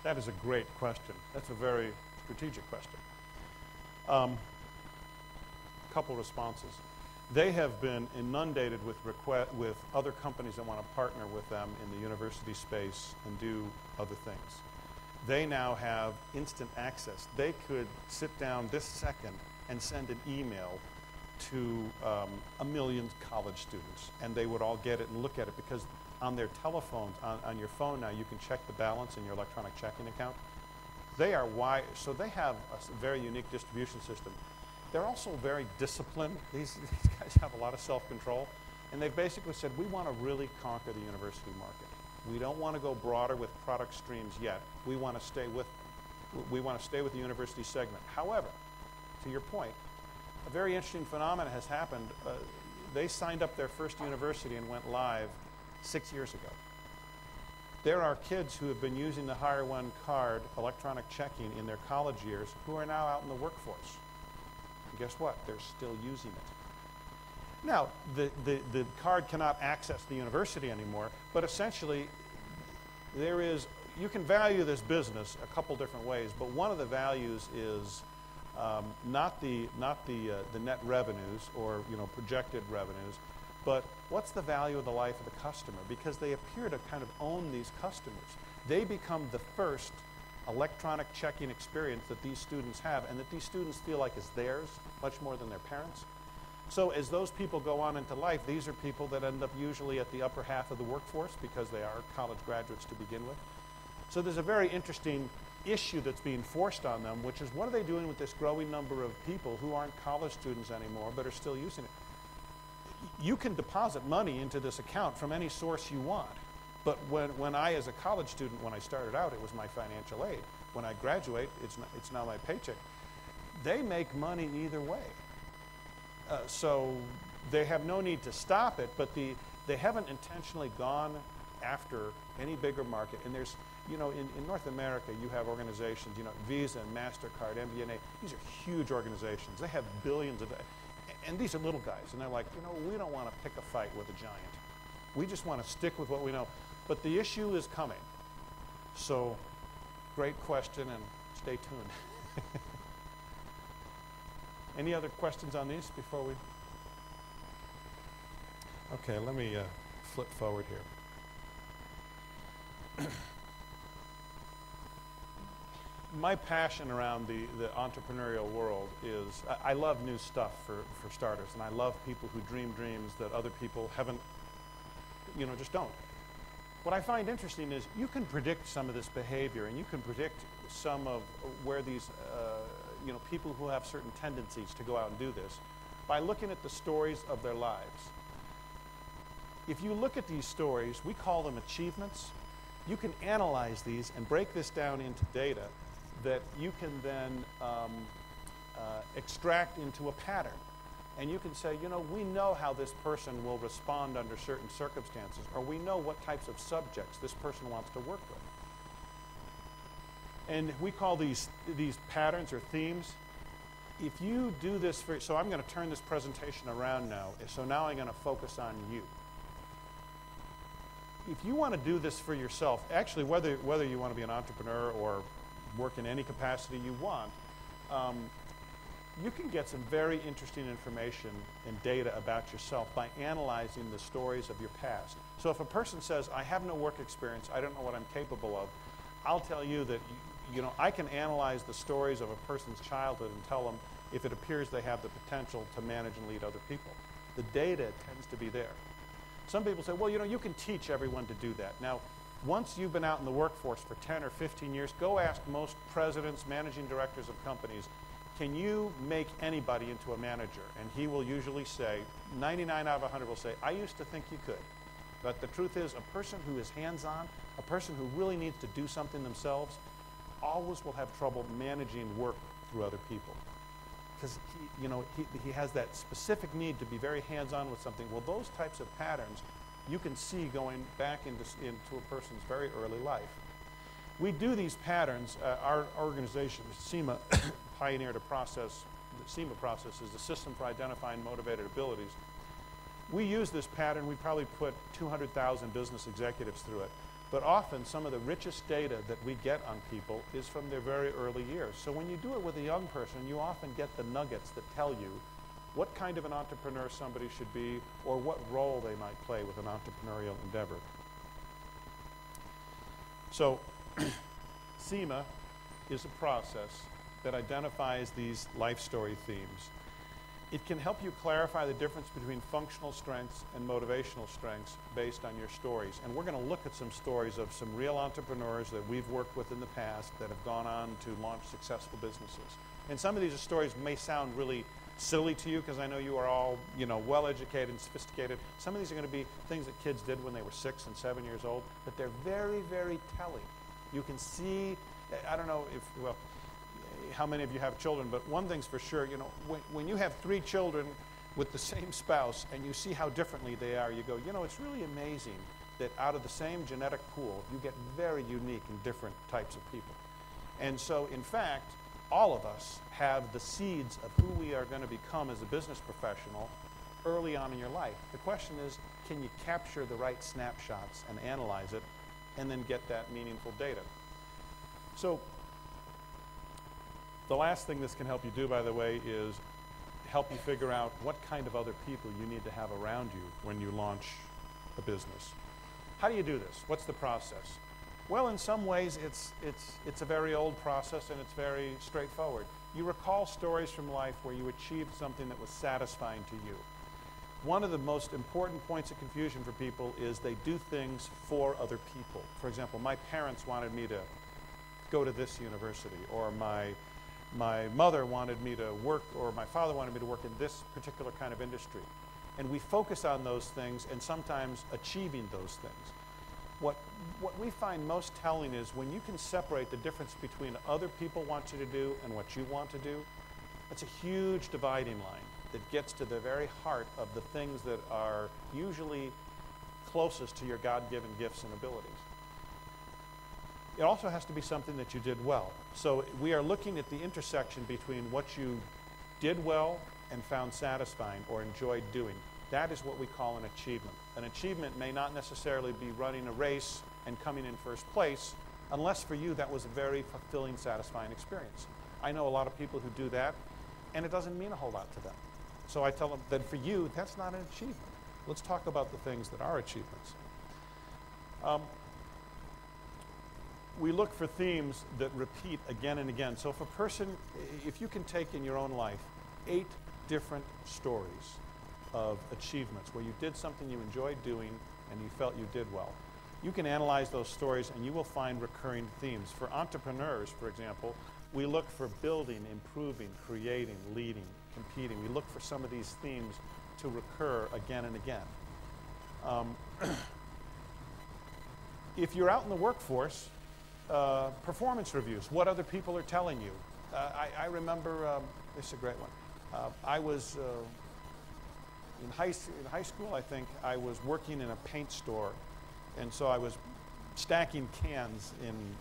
That is a great question. That's a very strategic question. Couple responses. They have been inundated with other companies that want to partner with them in the university space and do other things. They now have instant access. They could sit down this second and send an email to 1 million college students, and they would all get it and look at it, because on their telephones, on your phone now, you can check the balance in your electronic checking account. They are wide, so they have a very unique distribution system. They're also very disciplined. These guys have a lot of self-control, and they've basically said, we want to really conquer the university market. We don't want to go broader with product streams yet. We want to stay with the university segment. However, to your point, a very interesting phenomenon has happened. They signed up their first university and went live 6 years ago. There are kids who have been using the Higher One card, electronic checking, in their college years who are now out in the workforce. And guess what? They're still using it. Now, the card cannot access the university anymore, but essentially you can value this business a couple different ways, but one of the values is not the net revenues or projected revenues, but what's the value of the life of the customer? Because they appear to kind of own these customers. They become the first electronic checking experience that these students have, and that these students feel like is theirs much more than their parents. So as those people go on into life, these are people that end up usually at the upper half of the workforce because they are college graduates to begin with. So there's a very interesting issue that's being forced on them, which is what are they doing with this growing number of people who aren't college students anymore but are still using it? You can deposit money into this account from any source you want. But when I, as a college student, when I started out, it was my financial aid. When I graduate, it's now my paycheck. They make money either way. So they have no need to stop it, but they haven't intentionally gone after any bigger market. And there's, in North America, you have organizations, Visa and MasterCard, MBNA. These are huge organizations. They have billions of, and these are little guys. And they're like, we don't want to pick a fight with a giant. We just want to stick with what we know. But the issue is coming. So, great question, and stay tuned. Any other questions on these before we? Okay, let me flip forward here. My passion around the entrepreneurial world is, I love new stuff for starters, and I love people who dream dreams that other people haven't, just don't. What I find interesting is you can predict some of this behavior, and you can predict some of where these, people who have certain tendencies to go out and do this by looking at the stories of their lives. If you look at these stories, we call them achievements. You can analyze these and break this down into data that you can then extract into a pattern. And you can say, we know how this person will respond under certain circumstances, or we know what types of subjects this person wants to work with. And we call these patterns or themes. If you do this so I'm going to turn this presentation around now. So now I'm going to focus on you. If you want to do this for yourself, actually whether you want to be an entrepreneur or work in any capacity you want, you can get some very interesting information and data about yourself by analyzing the stories of your past. So if a person says, I have no work experience, I don't know what I'm capable of, I'll tell you that I can analyze the stories of a person's childhood and tell them if it appears they have the potential to manage and lead other people. The data tends to be there. Some people say, well, you can teach everyone to do that. Now, once you've been out in the workforce for 10 or 15 years, go ask most presidents, managing directors of companies, can you make anybody into a manager? And he will usually say, 99 out of 100 will say, I used to think you could. But the truth is, a person who is hands-on, a person who really needs to do something themselves, always will have trouble managing work through other people. Because he has that specific need to be very hands-on with something. Well, those types of patterns you can see going back into a person's very early life. We do these patterns. Our organization, SIMA, pioneered a process. The SIMA process is the system for identifying motivated abilities. We use this pattern. We probably put 200,000 business executives through it. But often, some of the richest data that we get on people is from their very early years. So when you do it with a young person, you often get the nuggets that tell you what kind of an entrepreneur somebody should be or what role they might play with an entrepreneurial endeavor. So SIMA is a process that identifies these life story themes. It can help you clarify the difference between functional strengths and motivational strengths based on your stories. And we're going to look at some stories of some real entrepreneurs that we've worked with in the past that have gone on to launch successful businesses. And some of these stories may sound really silly to you because I know you are all, well-educated and sophisticated. Some of these are going to be things that kids did when they were 6 and 7 years old, but they're very, very telling. You can see, I don't know how many of you have children, but one thing's for sure, when you have 3 children with the same spouse and you see how differently they are, you go, it's really amazing that out of the same genetic pool, you get very unique and different types of people. And so, in fact, all of us have the seeds of who we are going to become as a business professional early on in your life. The question is, can you capture the right snapshots and analyze it and then get that meaningful data? So the last thing this can help you do, by the way, is help you figure out what kind of other people you need to have around you when you launch a business. How do you do this? What's the process? Well, in some ways, it's a very old process and it's very straightforward. You recall stories from life where you achieved something that was satisfying to you. One of the most important points of confusion for people is they do things for other people. For example, my parents wanted me to go to this university, or my mother wanted me to work, or my father wanted me to work in this particular kind of industry. And we focus on those things and sometimes achieving those things. What we find most telling is when you can separate the difference between other people want you to do and what you want to do, that's a huge dividing line that gets to the very heart of the things that are usually closest to your God-given gifts and abilities. It also has to be something that you did well. So we are looking at the intersection between what you did well and found satisfying or enjoyed doing. That is what we call an achievement. An achievement may not necessarily be running a race and coming in first place, unless for you that was a very fulfilling, satisfying experience. I know a lot of people who do that, and it doesn't mean a whole lot to them. So I tell them that for you, that's not an achievement. Let's talk about the things that are achievements. We look for themes that repeat again and again. So if you can take in your own life 8 different stories of achievements where you did something you enjoyed doing and you felt you did well, you can analyze those stories and you will find recurring themes. For entrepreneurs, for example, we look for building, improving, creating, leading, competing. We look for some of these themes to recur again and again. If you're out in the workforce, performance reviews, what other people are telling you. I remember, this is a great one. I was in high school, I think, I was working in a paint store, and so I was stacking cans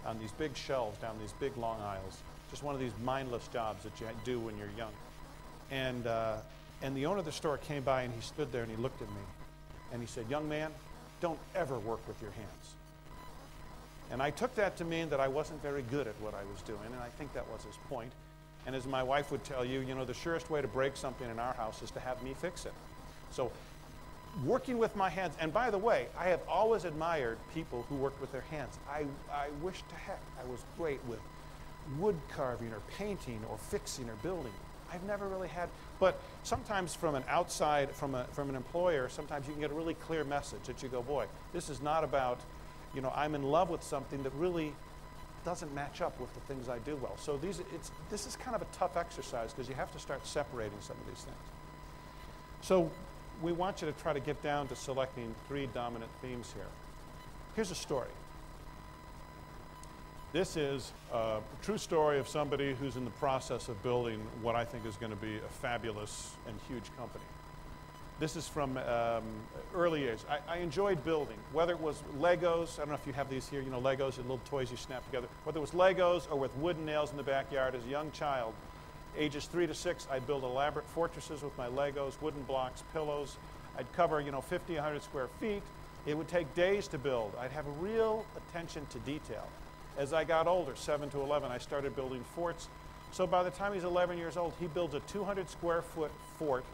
on these big shelves down these big long aisles. Just one of these mindless jobs that you do when you're young. And the owner of the store came by and he stood there and he looked at me and he said, "Young man, don't ever work with your hands." And I took that to mean that I wasn't very good at what I was doing, and I think that was his point. And as my wife would tell you, the surest way to break something in our house is to have me fix it. So working with my hands, and by the way, I have always admired people who worked with their hands. I wish to heck I was great with wood carving or painting or fixing or building. I've never really had, but sometimes from an outside, from an employer, sometimes you can get a really clear message that you go, boy, this is not about, I'm in love with something that really doesn't match up with the things I do well. So this is kind of a tough exercise because you have to start separating some of these things. So we want you to try to get down to selecting 3 dominant themes here. Here's a story. This is a true story of somebody who's in the process of building what I think is going to be a fabulous and huge company. This is from early years. I enjoyed building, whether it was Legos, I don't know if you have these here, Legos, little toys you snap together, whether it was Legos or with wooden nails in the backyard. As a young child, ages 3 to 6, I'd build elaborate fortresses with my Legos, wooden blocks, pillows. I'd cover, 50, 100 square feet. It would take days to build. I'd have a real attention to detail. As I got older, 7 to 11, I started building forts. So by the time he's 11 years old, he builds a 200 square foot fort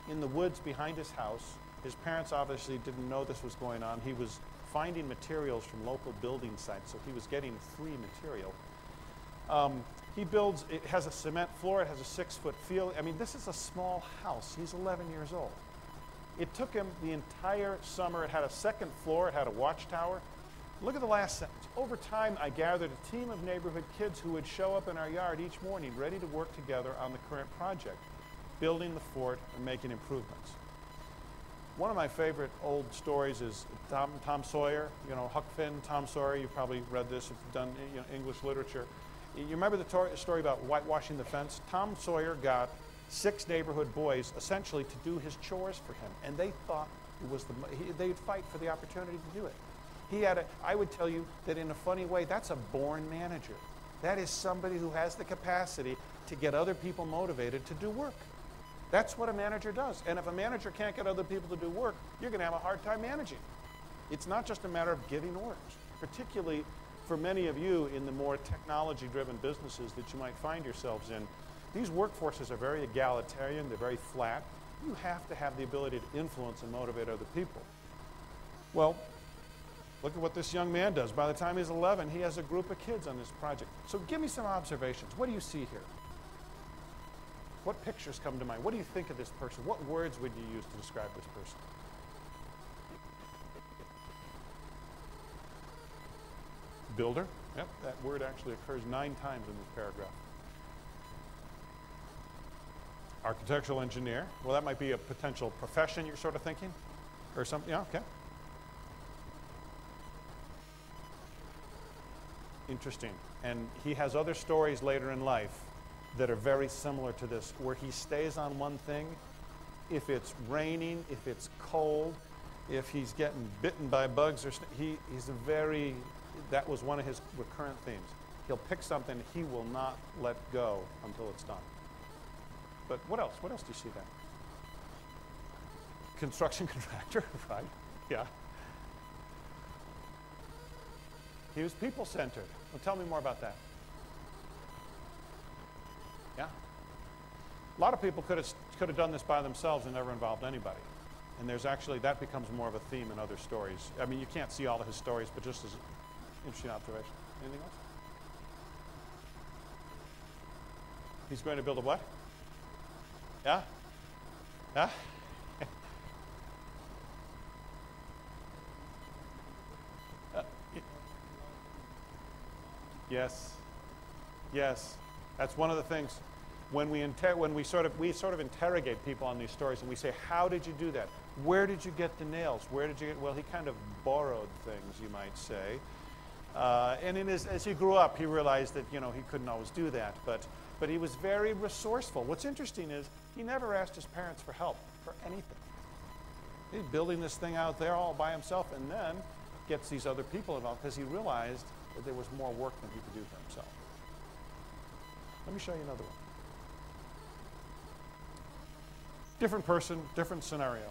in the woods behind his house. His parents obviously didn't know this was going on. He was finding materials from local building sites, so he was getting free material. He builds, it has a cement floor, it has a 6-foot field. I mean, this is a small house. He's 11 years old. It took him the entire summer. It had a 2nd floor, it had a watchtower. Look at the last sentence. Over time, I gathered a team of neighborhood kids who would show up in our yard each morning ready to work together on the current project, building the fort and making improvements. One of my favorite old stories is Tom Sawyer, Huck Finn, Tom Sawyer. You've probably read this if you've done English literature. You remember the story about whitewashing the fence? Tom Sawyer got 6 neighborhood boys essentially to do his chores for him, and they thought it was they'd fight for the opportunity to do it. I would tell you that in a funny way, that's a born manager. That is somebody who has the capacity to get other people motivated to do work. That's what a manager does. And if a manager can't get other people to do work, you're going to have a hard time managing. It's not just a matter of giving orders, particularly for many of you in the more technology-driven businesses that you might find yourselves in. These workforces are very egalitarian, they're very flat. You have to have the ability to influence and motivate other people. Well, look at what this young man does. By the time he's 11, he has a group of kids on this project. So give me some observations. What do you see here? What pictures come to mind? What do you think of this person? What words would you use to describe this person? Builder. Yep, that word actually occurs 9 times in this paragraph. Architectural engineer. Well, that might be a potential profession you're sort of thinking? Or something, yeah, okay. Interesting. And he has other stories later in life that are very similar to this, where he stays on one thing. If it's raining, if it's cold, if he's getting bitten by bugs, or that was one of his recurrent themes. He'll pick something he will not let go until it's done. But what else? What else do you see there? Construction contractor, right? Yeah. He was people-centered. Well, tell me more about that. Yeah. A lot of people could have done this by themselves and never involved anybody. And there's actually, that becomes more of a theme in other stories. I mean, you can't see all of his stories, but just as an interesting observation. Anything else? He's going to build a what? Yeah? Yeah? Yes. Yes. That's one of the things. When we sort of interrogate people on these stories and we say, how did you do that? Where did you get the nails? Where did you get, well, he kind of borrowed things, you might say. And as he grew up, he realized that, you know, he couldn't always do that, but he was very resourceful. What's interesting is he never asked his parents for help for anything. He's building this thing out there all by himself, and then gets these other people involved because he realized that there was more work than he could do for himself. Let me show you another one. Different person, different scenario.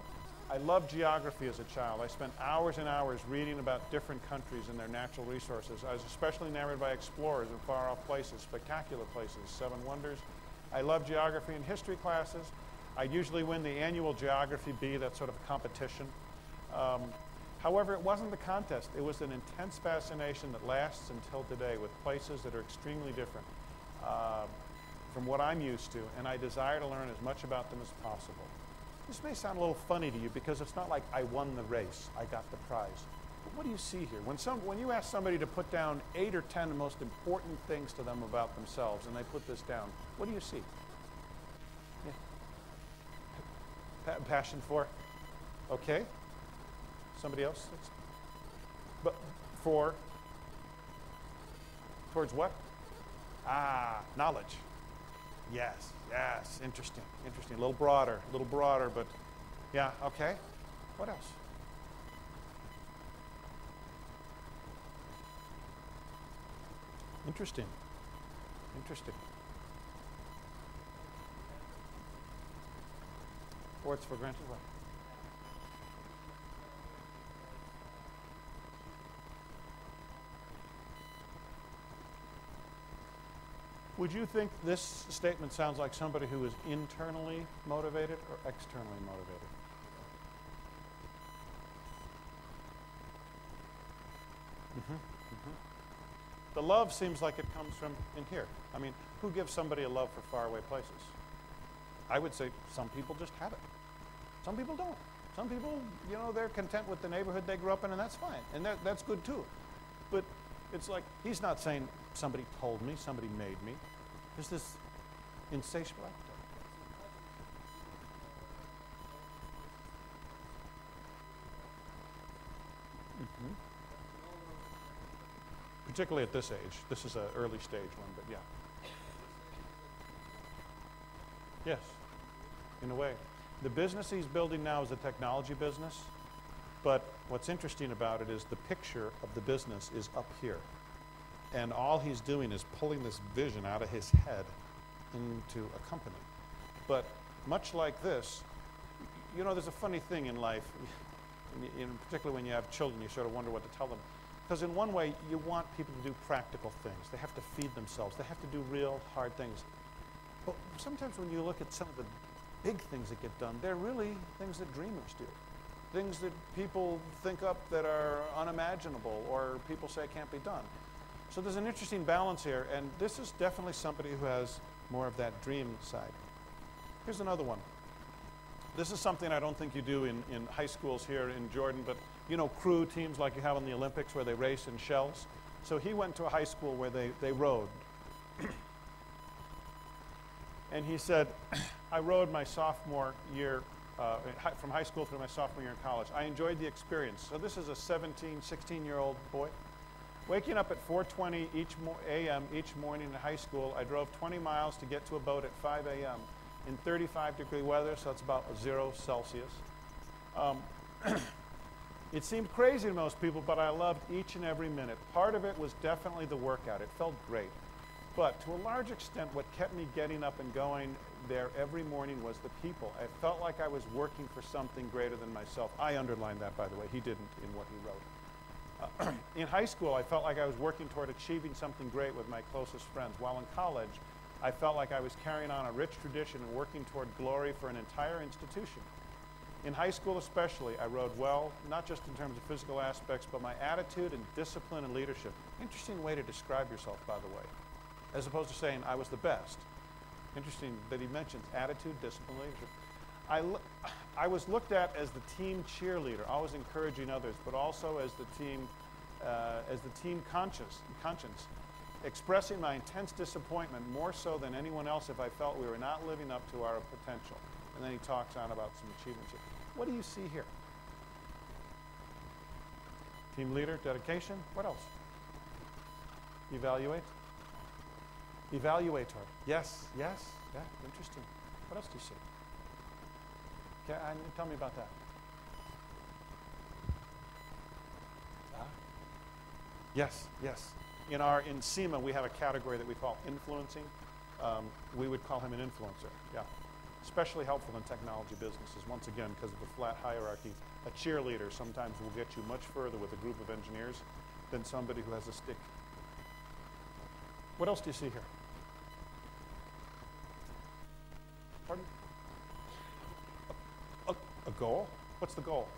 I loved geography as a child. I spent hours and hours reading about different countries and their natural resources. I was especially enamored by explorers and far-off places, spectacular places, 7 wonders. I loved geography and history classes. I'd usually win the annual Geography Bee, that's sort of a competition. However, it wasn't the contest. It was an intense fascination that lasts until today with places that are extremely different from what I'm used to, and I desire to learn as much about them as possible. This may sound a little funny to you because it's not like I won the race, I got the prize. But what do you see here? When you ask somebody to put down 8 or 10 most important things to them about themselves, and they put this down, what do you see? Yeah. Passion for? Okay. Somebody else? But towards what? Knowledge. Yes, yes, interesting, interesting. A little broader, but yeah, okay. What else? Interesting, interesting. Or it's for granted what? Would you think this statement sounds like somebody who is internally motivated or externally motivated? The love seems like it comes from in here. I mean, who gives somebody a love for faraway places? I would say some people just have it. Some people don't. Some people, you know, they're content with the neighborhood they grew up in, and that's fine. And that's good too. But it's like, he's not saying somebody told me, somebody made me. There's this insatiable appetite. Particularly at this age. This is an early stage one, but yeah. Yes, in a way. The business he's building now is a technology business, but what's interesting about it is the picture of the business is up here. And all he's doing is pulling this vision out of his head into a company. But much like this. You know, there's a funny thing in life, particularly when you have children, you sort of wonder what to tell them. Because in one way, you want people to do practical things. They have to feed themselves. They have to do real hard things. But sometimes when you look at some of the big things that get done, they're really things that dreamers do. Things that people think up that are unimaginable or people say can't be done. So there's an interesting balance here, and this is definitely somebody who has more of that dream side. Here's another one. This is something I don't think you do in high schools here in Jordan, but you know, crew teams like you have in the Olympics where they race in shells. So he went to a high school where they rowed. And he said, I rowed my sophomore year, from high school through my sophomore year in college. I enjoyed the experience. So this is a 17, 16-year-old boy. Waking up at 4:20 a.m. each morning in high school, I drove 20 miles to get to a boat at 5 a.m. in 35-degree weather, so it's about 0 Celsius. It seemed crazy to most people, but I loved each and every minute. Part of it was definitely the workout. It felt great. But to a large extent, what kept me getting up and going there every morning was the people. I felt like I was working for something greater than myself. I underlined that, by the way. He didn't in what he wrote. In high school, I felt like I was working toward achieving something great with my closest friends. While in college, I felt like I was carrying on a rich tradition and working toward glory for an entire institution. In high school especially, I rode well, not just in terms of physical aspects, but my attitude and discipline and leadership. Interesting way to describe yourself, by the way, as opposed to saying I was the best. Interesting that he mentions attitude, discipline, leadership. I was looked at as the team cheerleader, always encouraging others, but also as the team conscience, expressing my intense disappointment more so than anyone else if I felt we were not living up to our potential. And then he talks on about some achievements here. What do you see here? Team leader, dedication. What else? Evaluate. Evaluator. Yes, yes, yeah, interesting. What else do you see? Okay, tell me about that. Yes, yes. In SIMA, we have a category that we call influencing. We would call him an influencer, yeah. Especially helpful in technology businesses, once again, because of the flat hierarchy. A cheerleader sometimes will get you much further with a group of engineers than somebody who has a stick. What else do you see here? Pardon? A goal? What's the goal?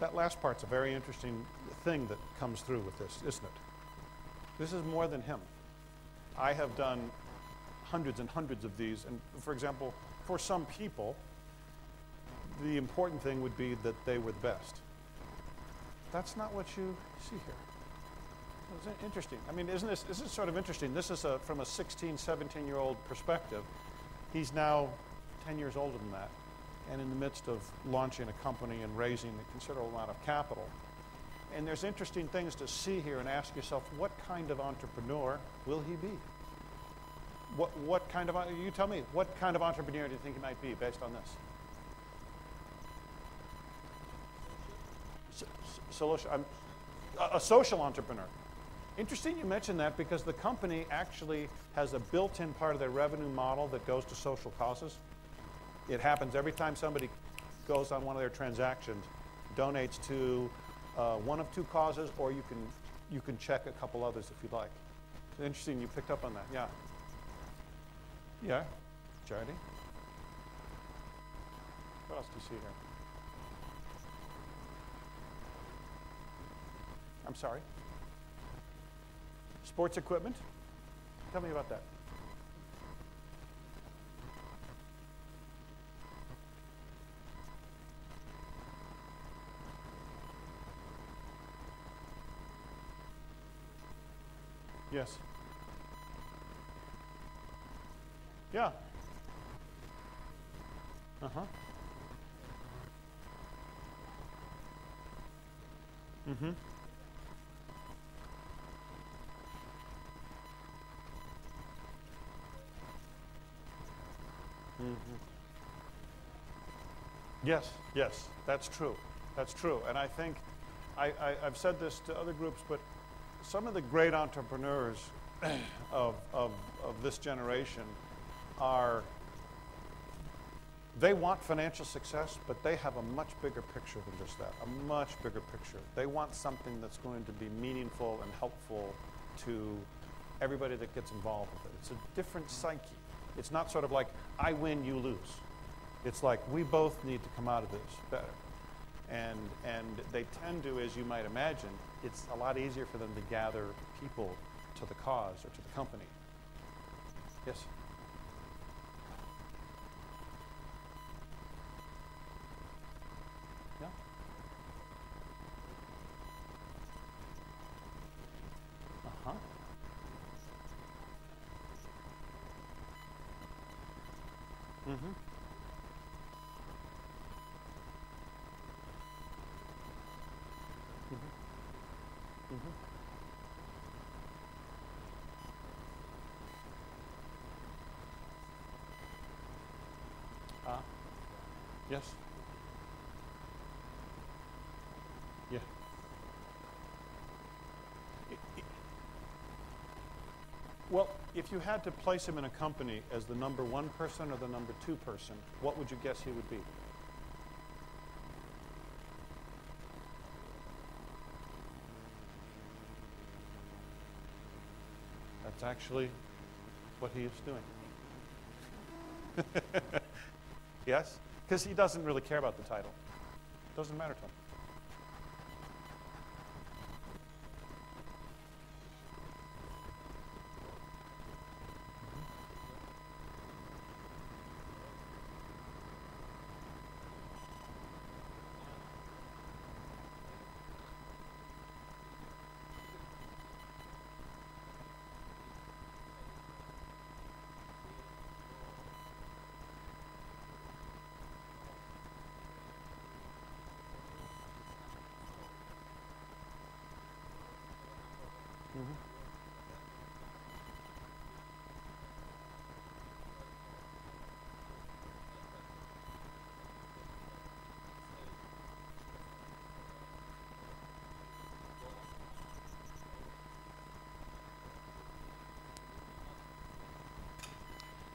That last part's a very interesting thing that comes through with this, isn't it? This is more than him. I have done hundreds and hundreds of these, and for example, for some people, the important thing would be that they were the best. That's not what you see here. It's interesting. I mean, isn't this sort of interesting? This is from a 16, 17-year-old perspective. He's now 10 years older than that, and in the midst of launching a company and raising a considerable amount of capital. And there's interesting things to see here and ask yourself, what kind of entrepreneur will he be? What kind of, you tell me, what kind of entrepreneur do you think he might be based on this? A social entrepreneur. Interesting you mention that because the company actually has a built-in part of their revenue model that goes to social causes. It happens every time somebody goes on one of their transactions, donates to one of two causes, or you can check a couple others if you'd like. It's interesting you picked up on that. Yeah. Yeah. Charity. What else do you see here? I'm sorry. Sports equipment. Tell me about that. Yes. Yeah. Uh-huh. Mm-hmm. Mm-hmm. Yes, yes, that's true. That's true. And I think I've said this to other groups, but some of the great entrepreneurs of this generation they want financial success, but they have a much bigger picture than just that, a much bigger picture. They want something that's going to be meaningful and helpful to everybody that gets involved with it. It's a different psyche. It's not sort of like, I win, you lose. It's like, we both need to come out of this better. And they tend to, as you might imagine, it's a lot easier for them to gather people to the cause or to the company. Yes? Yeah? Uh-huh. Mm-hmm. Mm-hmm. Yes. Yeah. Well, if you had to place him in a company as the number 1 person or the number 2 person, what would you guess he would be? That's actually what he is doing. Yes? Because he doesn't really care about the title. It doesn't matter to him.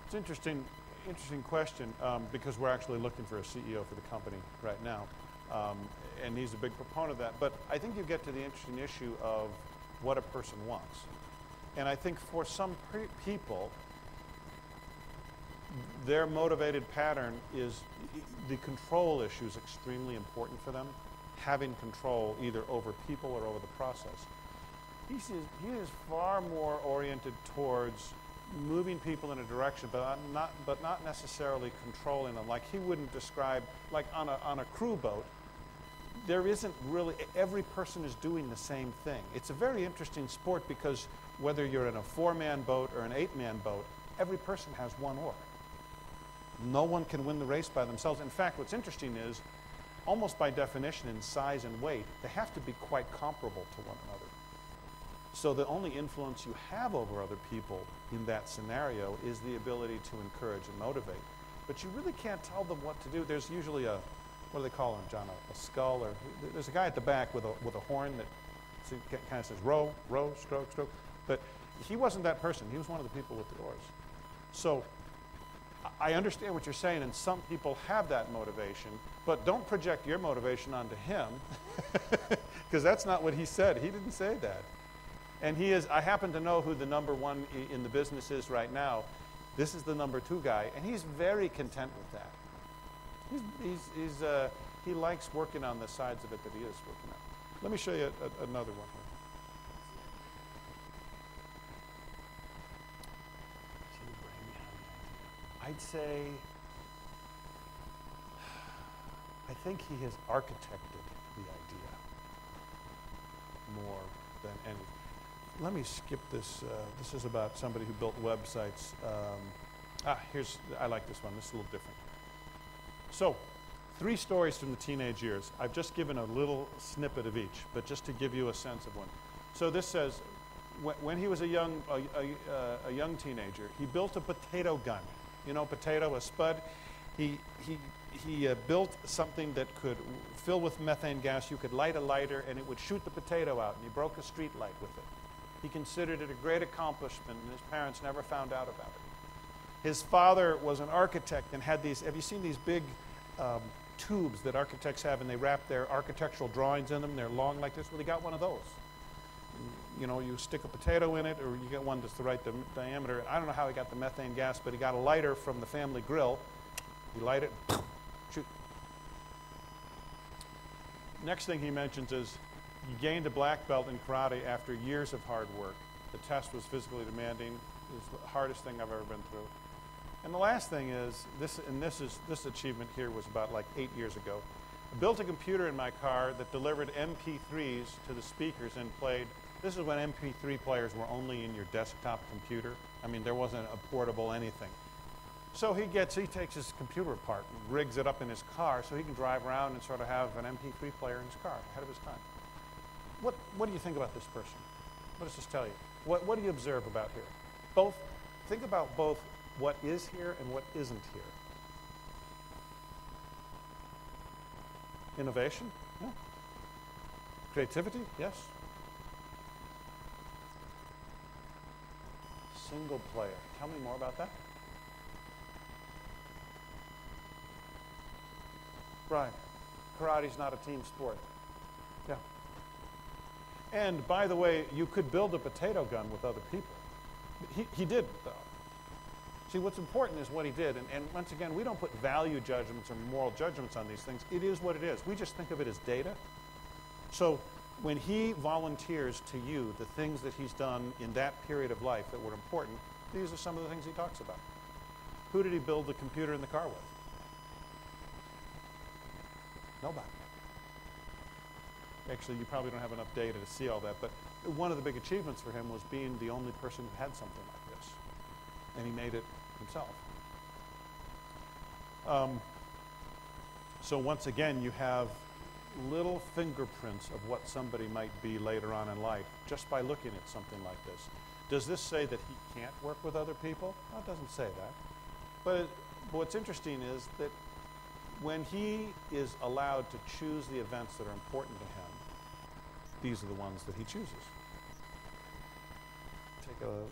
It's an interesting question because we're actually looking for a CEO for the company right now, and he's a big proponent of that. But I think you get to the interesting issue of what a person wants. And I think for some people, their motivated pattern is the control issue is extremely important for them, having control either over people or over the process. He is far more oriented towards moving people in a direction, but not necessarily controlling them. Like he wouldn't describe, like on a crew boat, there isn't really, every person is doing the same thing. It's a very interesting sport because whether you're in a 4-man boat or an 8-man boat, every person has one oar. No one can win the race by themselves. In fact, what's interesting is, almost by definition in size and weight, they have to be quite comparable to one another. So the only influence you have over other people in that scenario is the ability to encourage and motivate. But you really can't tell them what to do. There's usually a, what do they call him, John, a skull, or there's a guy at the back with a horn that kind of says row, row, stroke, stroke. But he wasn't that person. He was one of the people with the oars. So I understand what you're saying, and some people have that motivation, but don't project your motivation onto him, because that's not what he said. He didn't say that. And he is, I happen to know who the number 1 in the business is right now. This is the number 2 guy, and he's very content with that. He likes working on the sides of it that he is working on. Let me show you another one here. I'd say, I think he has architected the idea more than anything. Let me skip this. This is about somebody who built websites. I like this one. This is a little different. So, 3 stories from the teenage years. I've just given a little snippet of each, but just to give you a sense of one. So this says, when he was a young teenager, he built a potato gun. You know, potato, a spud. He he built something that could fill with methane gas. You could light a lighter and it would shoot the potato out, and he broke a street light with it. He considered it a great accomplishment, and his parents never found out about it. His father was an architect and had these, have you seen these big tubes that architects have, and they wrap their architectural drawings in them? They're long like this. Well, he got one of those. You know, you stick a potato in it, or you get one that's the right diameter. I don't know how he got the methane gas, but he got a lighter from the family grill. He light it, shoot. Next thing he mentions is he gained a black belt in karate after years of hard work. The test was physically demanding. It was the hardest thing I've ever been through. And the last thing is, this achievement here was about like 8 years ago. I built a computer in my car that delivered MP3s to the speakers and played. This is when MP3 players were only in your desktop computer. I mean, there wasn't a portable anything. So he takes his computer apart and rigs it up in his car so he can drive around and sort of have an MP3 player in his car, ahead of his time. What do you think about this person? What does this tell you? What do you observe about here? Think about both what is here and what isn't here. Innovation? Yeah. Creativity? Yes. Single player. Tell me more about that. Right. Karate's not a team sport. Yeah. And by the way, you could build a potato gun with other people. He did, though. See, what's important is what he did. And once again, we don't put value judgments or moral judgments on these things. It is what it is. We just think of it as data. So when he volunteers to you the things that he's done in that period of life that were important, these are some of the things he talks about. Who did he build the computer in the car with? Nobody. Actually, you probably don't have enough data to see all that, but one of the big achievements for him was being the only person who had something like this. And he made it himself. So once again, you have little fingerprints of what somebody might be later on in life just by looking at something like this. Does this say that he can't work with other people? No, it doesn't say that. But what's interesting is that when he is allowed to choose the events that are important to him, these are the ones that he chooses. Take a...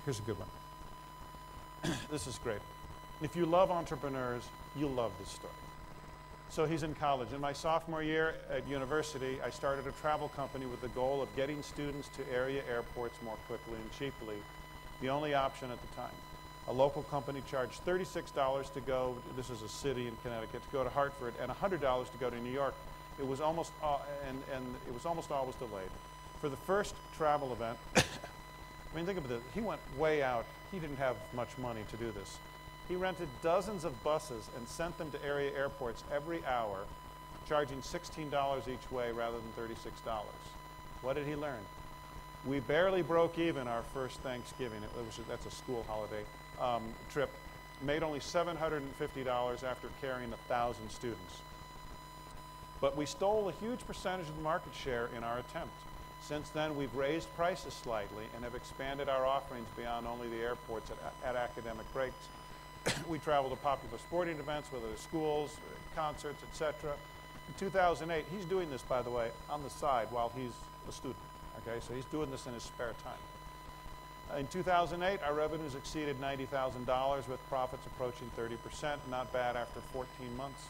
here's a good one. This is great. If you love entrepreneurs, you'll love this story. So he's in college. In my sophomore year at university, I started a travel company with the goal of getting students to area airports more quickly and cheaply, the only option at the time. A local company charged $36 to go, this is a city in Connecticut, to go to Hartford, and $100 to go to New York. It was almost, it was almost always delayed. For the first travel event, I mean, think of this, he went way out. He didn't have much money to do this. He rented dozens of buses and sent them to area airports every hour, charging $16 each way rather than $36. What did he learn? We barely broke even our first Thanksgiving. That's a school holiday trip. Made only $750 after carrying 1,000 students. But we stole a huge percentage of the market share in our attempt. Since then, we've raised prices slightly and have expanded our offerings beyond only the airports at academic breaks. We travel to popular sporting events, whether they're schools, concerts, etc. In 2008, he's doing this, by the way, on the side while he's a student. Okay, so he's doing this in his spare time. In 2008, our revenues exceeded $90,000 with profits approaching 30%. Not bad after 14 months.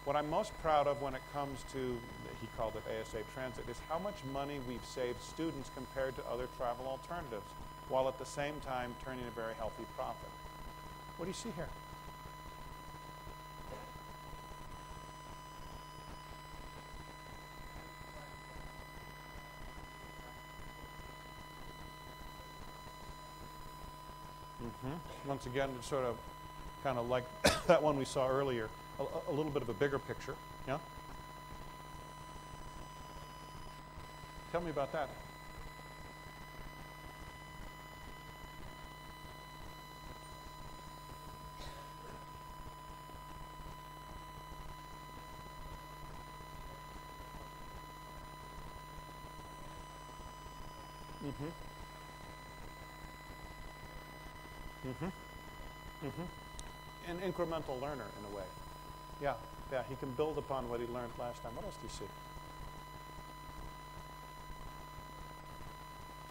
What I'm most proud of when it comes to, he called it ASA Transit, is how much money we've saved students compared to other travel alternatives, while at the same time turning a very healthy profit. What do you see here? Once again, it's sort of kind of like that one we saw earlier, a little bit of a bigger picture. Yeah? Tell me about that. an incremental learner in a way. Yeah, yeah, he can build upon what he learned last time. What else do you see?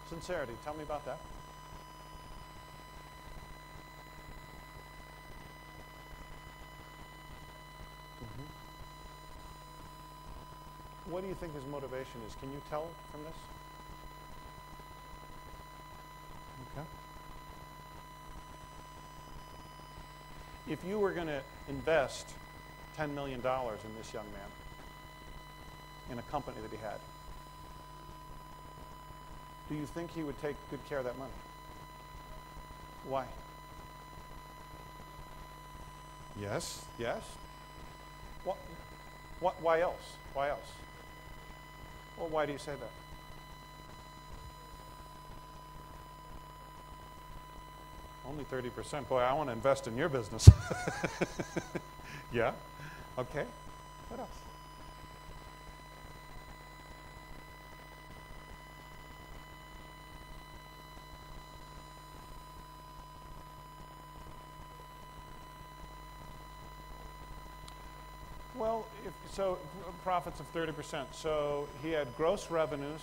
Sincerity, tell me about that. What do you think his motivation is? Can you tell from this? Okay. If you were going to invest $10 million in this young man, in a company that he had, do you think he would take good care of that money? Why? Yes, yes. Why else? Why else? Well, why do you say that? Only 30%. Boy, I want to invest in your business. Yeah? Okay. What else? Well, so profits of 30%. So he had gross revenues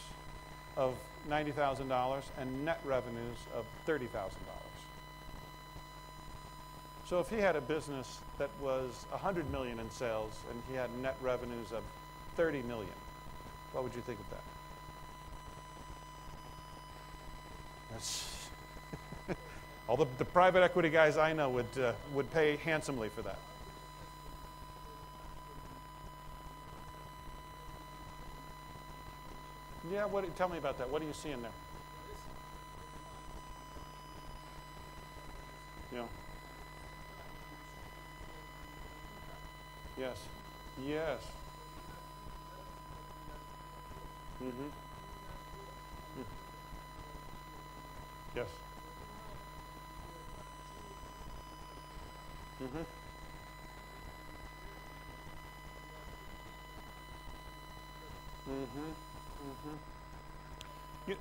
of $90,000 and net revenues of $30,000. So if he had a business that was $100 million in sales and he had net revenues of $30 million, what would you think of that? That's all the private equity guys I know would pay handsomely for that. Yeah, tell me about that. What do you see in there? Yeah. Yes. Yes. Mm-hmm. Yes. Mm-hmm. Mm-hmm. Mm-hmm. You,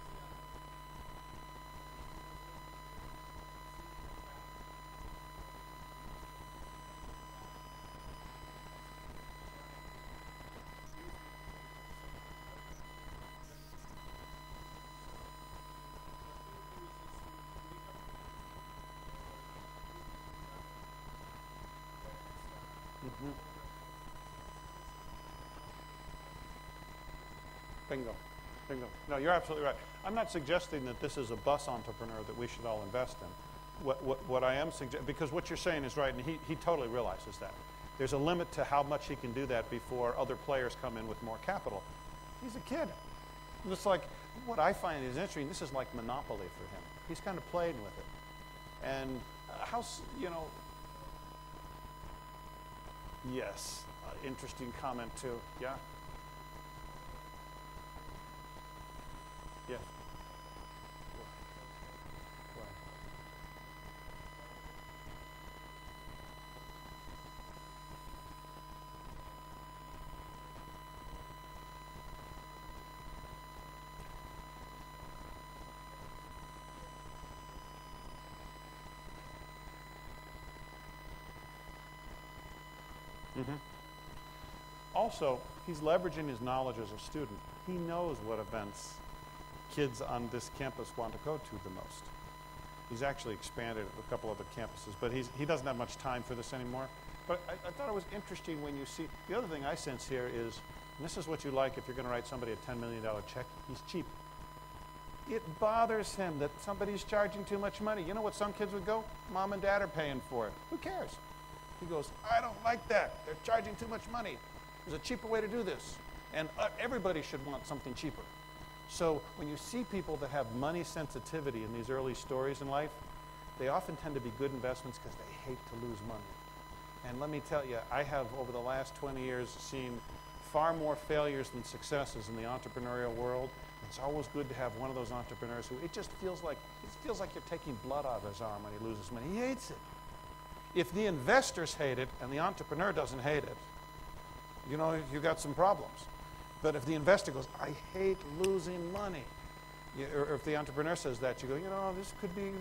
mm-hmm. Bingo. Bingo. No, you're absolutely right. I'm not suggesting that this is a bus entrepreneur that we should all invest in. What I am suggesting, because what you're saying is right, and he totally realizes that. There's a limit to how much he can do that before other players come in with more capital. He's a kid. It's like, what I find is interesting, this is like Monopoly for him. He's kind of playing with it. And yes, interesting comment too, yeah? Yes. Right. Mm-hmm. Also, he's leveraging his knowledge as a student. He knows what events kids on this campus want to go to the most. He's actually expanded a couple other campuses, but he doesn't have much time for this anymore. But I thought it was interesting when you see, the other thing I sense here is, and this is what you like if you're going to write somebody a $10 million check, he's cheap. It bothers him that somebody's charging too much money. You know what some kids would go? Mom and dad are paying for it. Who cares? He goes, I don't like that. They're charging too much money. There's a cheaper way to do this. And everybody should want something cheaper. So when you see people that have money sensitivity in these early stories in life, they often tend to be good investments because they hate to lose money. And let me tell you, I have over the last 20 years seen far more failures than successes in the entrepreneurial world. It's always good to have one of those entrepreneurs who it feels like you're taking blood out of his arm when he loses money. He hates it. If the investors hate it and the entrepreneur doesn't hate it, you got some problems. But if the investor goes, I hate losing money, or if the entrepreneur says that, you go,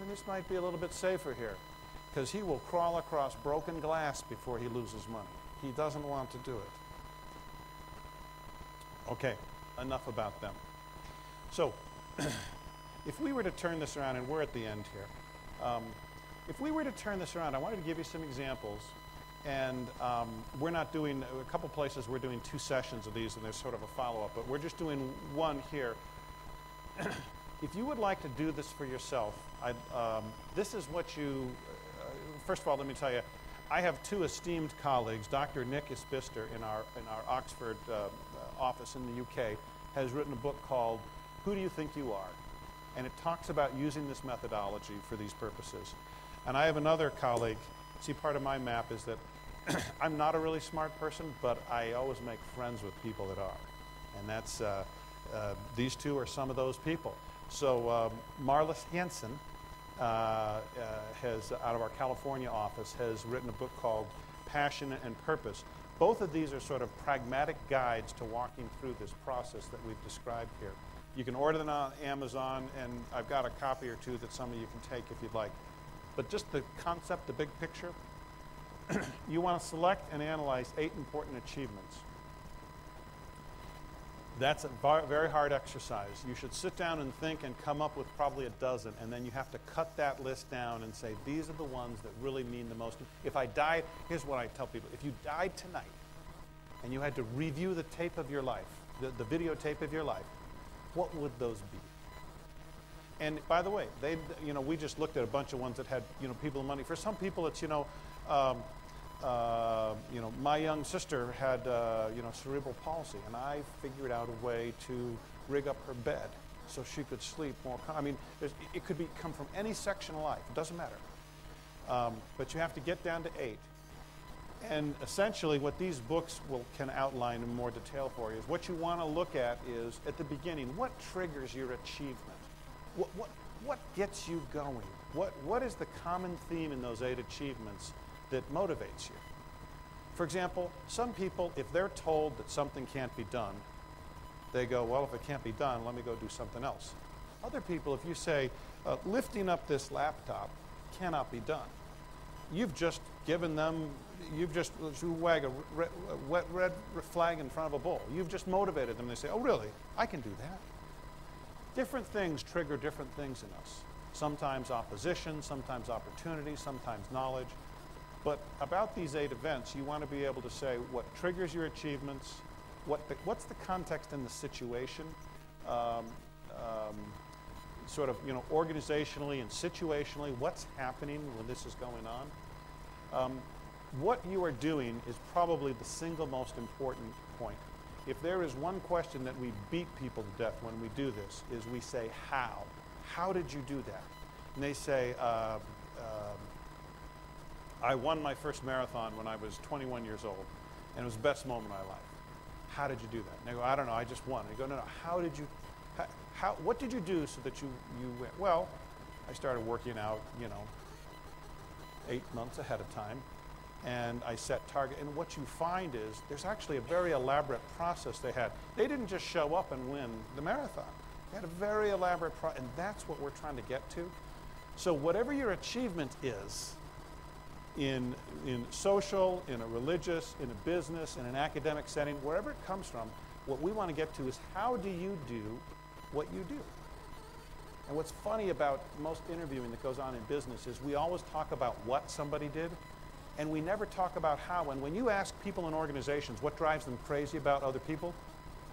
this might be a little bit safer here. because he will crawl across broken glass before he loses money. He doesn't want to do it. Okay, enough about them. So, if we were to turn this around, and we're at the end here, if we were to turn this around, I wanted to give you some examples, and we're not doing, a couple places we're doing 2 sessions of these, and there's sort of a follow-up, but we're just doing one here. If you would like to do this for yourself, this is what you, first of all, let me tell you, I have 2 esteemed colleagues. Dr. Nick Ispister in our Oxford office in the UK has written a book called Who Do You Think You Are? And it talks about using this methodology for these purposes. And I have another colleague, see, part of my map is that I'm not a really smart person, but I always make friends with people that are. And that's, these 2 are some of those people. So Marlis Hansen has, out of our California office, has written a book called Passion and Purpose. Both of these are sort of pragmatic guides to walking through this process that we've described here. You can order them on Amazon, and I've got a copy or 2 that some of you can take if you'd like. But just the concept, the big picture, you want to select and analyze 8 important achievements. That's a very hard exercise. You should sit down and think and come up with probably a dozen, and then you have to cut that list down and say, these are the ones that really mean the most. If I died, here's what I tell people. If you died tonight and you had to review the tape of your life, the videotape of your life, what would those be? And by the way, we just looked at a bunch of ones that had, people and money. For some people, it's, my young sister had, cerebral palsy, and I figured out a way to rig up her bed so she could sleep more. It could come from any section of life. It doesn't matter. But you have to get down to 8. And essentially, what these books can outline in more detail for you is what you want to look at is, at the beginning, what triggers your achievement? What gets you going? What is the common theme in those 8 achievements that motivates you? For example, some people, if they're told that something can't be done, they go, well, if it can't be done, let me go do something else. Other people, if you say, lifting up this laptop cannot be done, you've just given them, you wag a wet red flag in front of a bull. You've just motivated them. They say, oh, really? I can do that. Different things trigger different things in us. Sometimes opposition, sometimes opportunity, sometimes knowledge. But about these 8 events, you want to be able to say what triggers your achievements, what's the context in the situation, organizationally and situationally, what's happening when this is going on. What you are doing is probably the single most important point. If there is one question that we beat people to death when we do this, is we say, how? How did you do that? And they say, I won my first marathon when I was 21 years old, and it was the best moment of my life. How did you do that? And they go, I don't know, I just won. And they go, no, how did you, what did you do so that you went? Well, I started working out, 8 months ahead of time, and I set target. And what you find is there's actually a very elaborate process they had. They didn't just show up and win the marathon. They had a very elaborate process, and that's what we're trying to get to. So whatever your achievement is, in social, in a religious, in a business, in an academic setting, wherever it comes from, what we want to get to is how do you do what you do? And what's funny about most interviewing that goes on in business is we always talk about what somebody did, and we never talk about how. And when you ask people in organizations what drives them crazy about other people,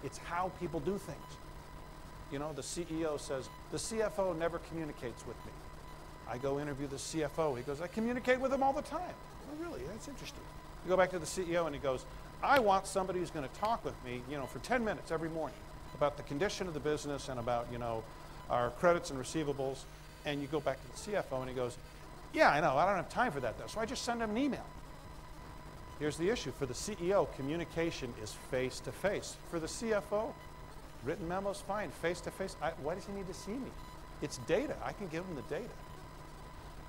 it's how people do things. The CEO says, the CFO never communicates with me. I go interview the CFO. He goes, I communicate with him all the time. Oh, really? That's interesting. You go back to the CEO and he goes, I want somebody who's going to talk with me, for 10 minutes every morning about the condition of the business and about, our credits and receivables. And you go back to the CFO and he goes, yeah, I know, I don't have time for that though, so I just send him an email. Here's the issue. For the CEO, communication is face-to-face. For the CFO, written memos, fine. Face-to-face, why does he need to see me? It's data. I can give him the data.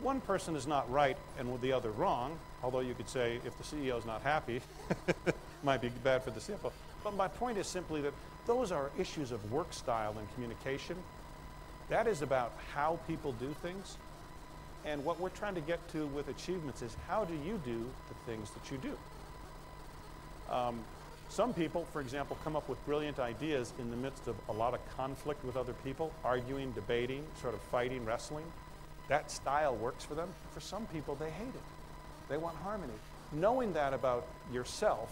One person is not right and the other wrong, although you could say if the CEO is not happy, it might be bad for the CFO. But my point is simply that those are issues of work style and communication. That is about how people do things. And what we're trying to get to with achievements is how do you do the things that you do? Some people, for example, come up with brilliant ideas in the midst of a lot of conflict with other people, arguing, debating, sort of fighting, wrestling. That style works for them. For some people, they hate it. They want harmony. Knowing that about yourself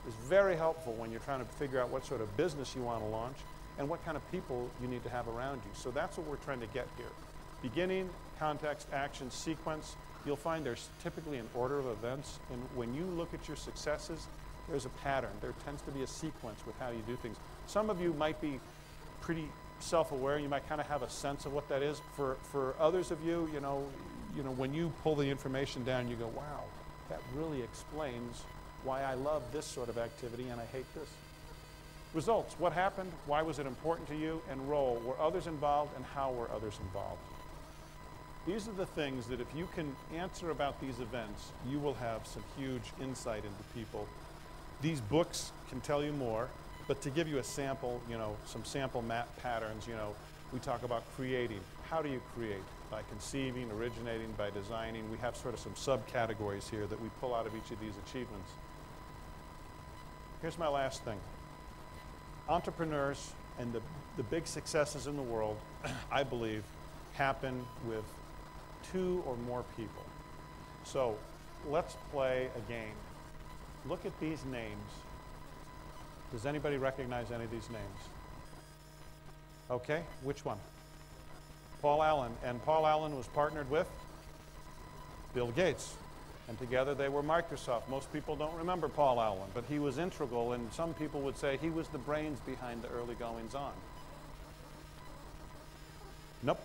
is very helpful when you're trying to figure out what sort of business you want to launch and what kind of people you need to have around you. So that's what we're trying to get here. Beginning, context, action, sequence. You'll find there's typically an order of events, and when you look at your successes, there's a pattern. There tends to be a sequence with how you do things. Some of you might be pretty self-aware. You might kind of have a sense of what that is. For others of you, you know, when you pull the information down, you go, wow, that really explains why I love this sort of activity and I hate this. Results, what happened? Why was it important to you? And role, were others involved and how were others involved? These are the things that if you can answer about these events, you will have some huge insight into people. These books can tell you more, but to give you a sample, some sample map patterns, we talk about creating. How do you create? By conceiving, originating, by designing. We have sort of some subcategories here that we pull out of each of these achievements. Here's my last thing. Entrepreneurs and the big successes in the world, I believe, happen with 2 or more people. So let's play a game. Look at these names. Does anybody recognize any of these names? Okay, which one? Paul Allen. And Paul Allen was partnered with Bill Gates. And together they were Microsoft. Most people don't remember Paul Allen, but he was integral, and some people would say he was the brains behind the early goings-on. Nope.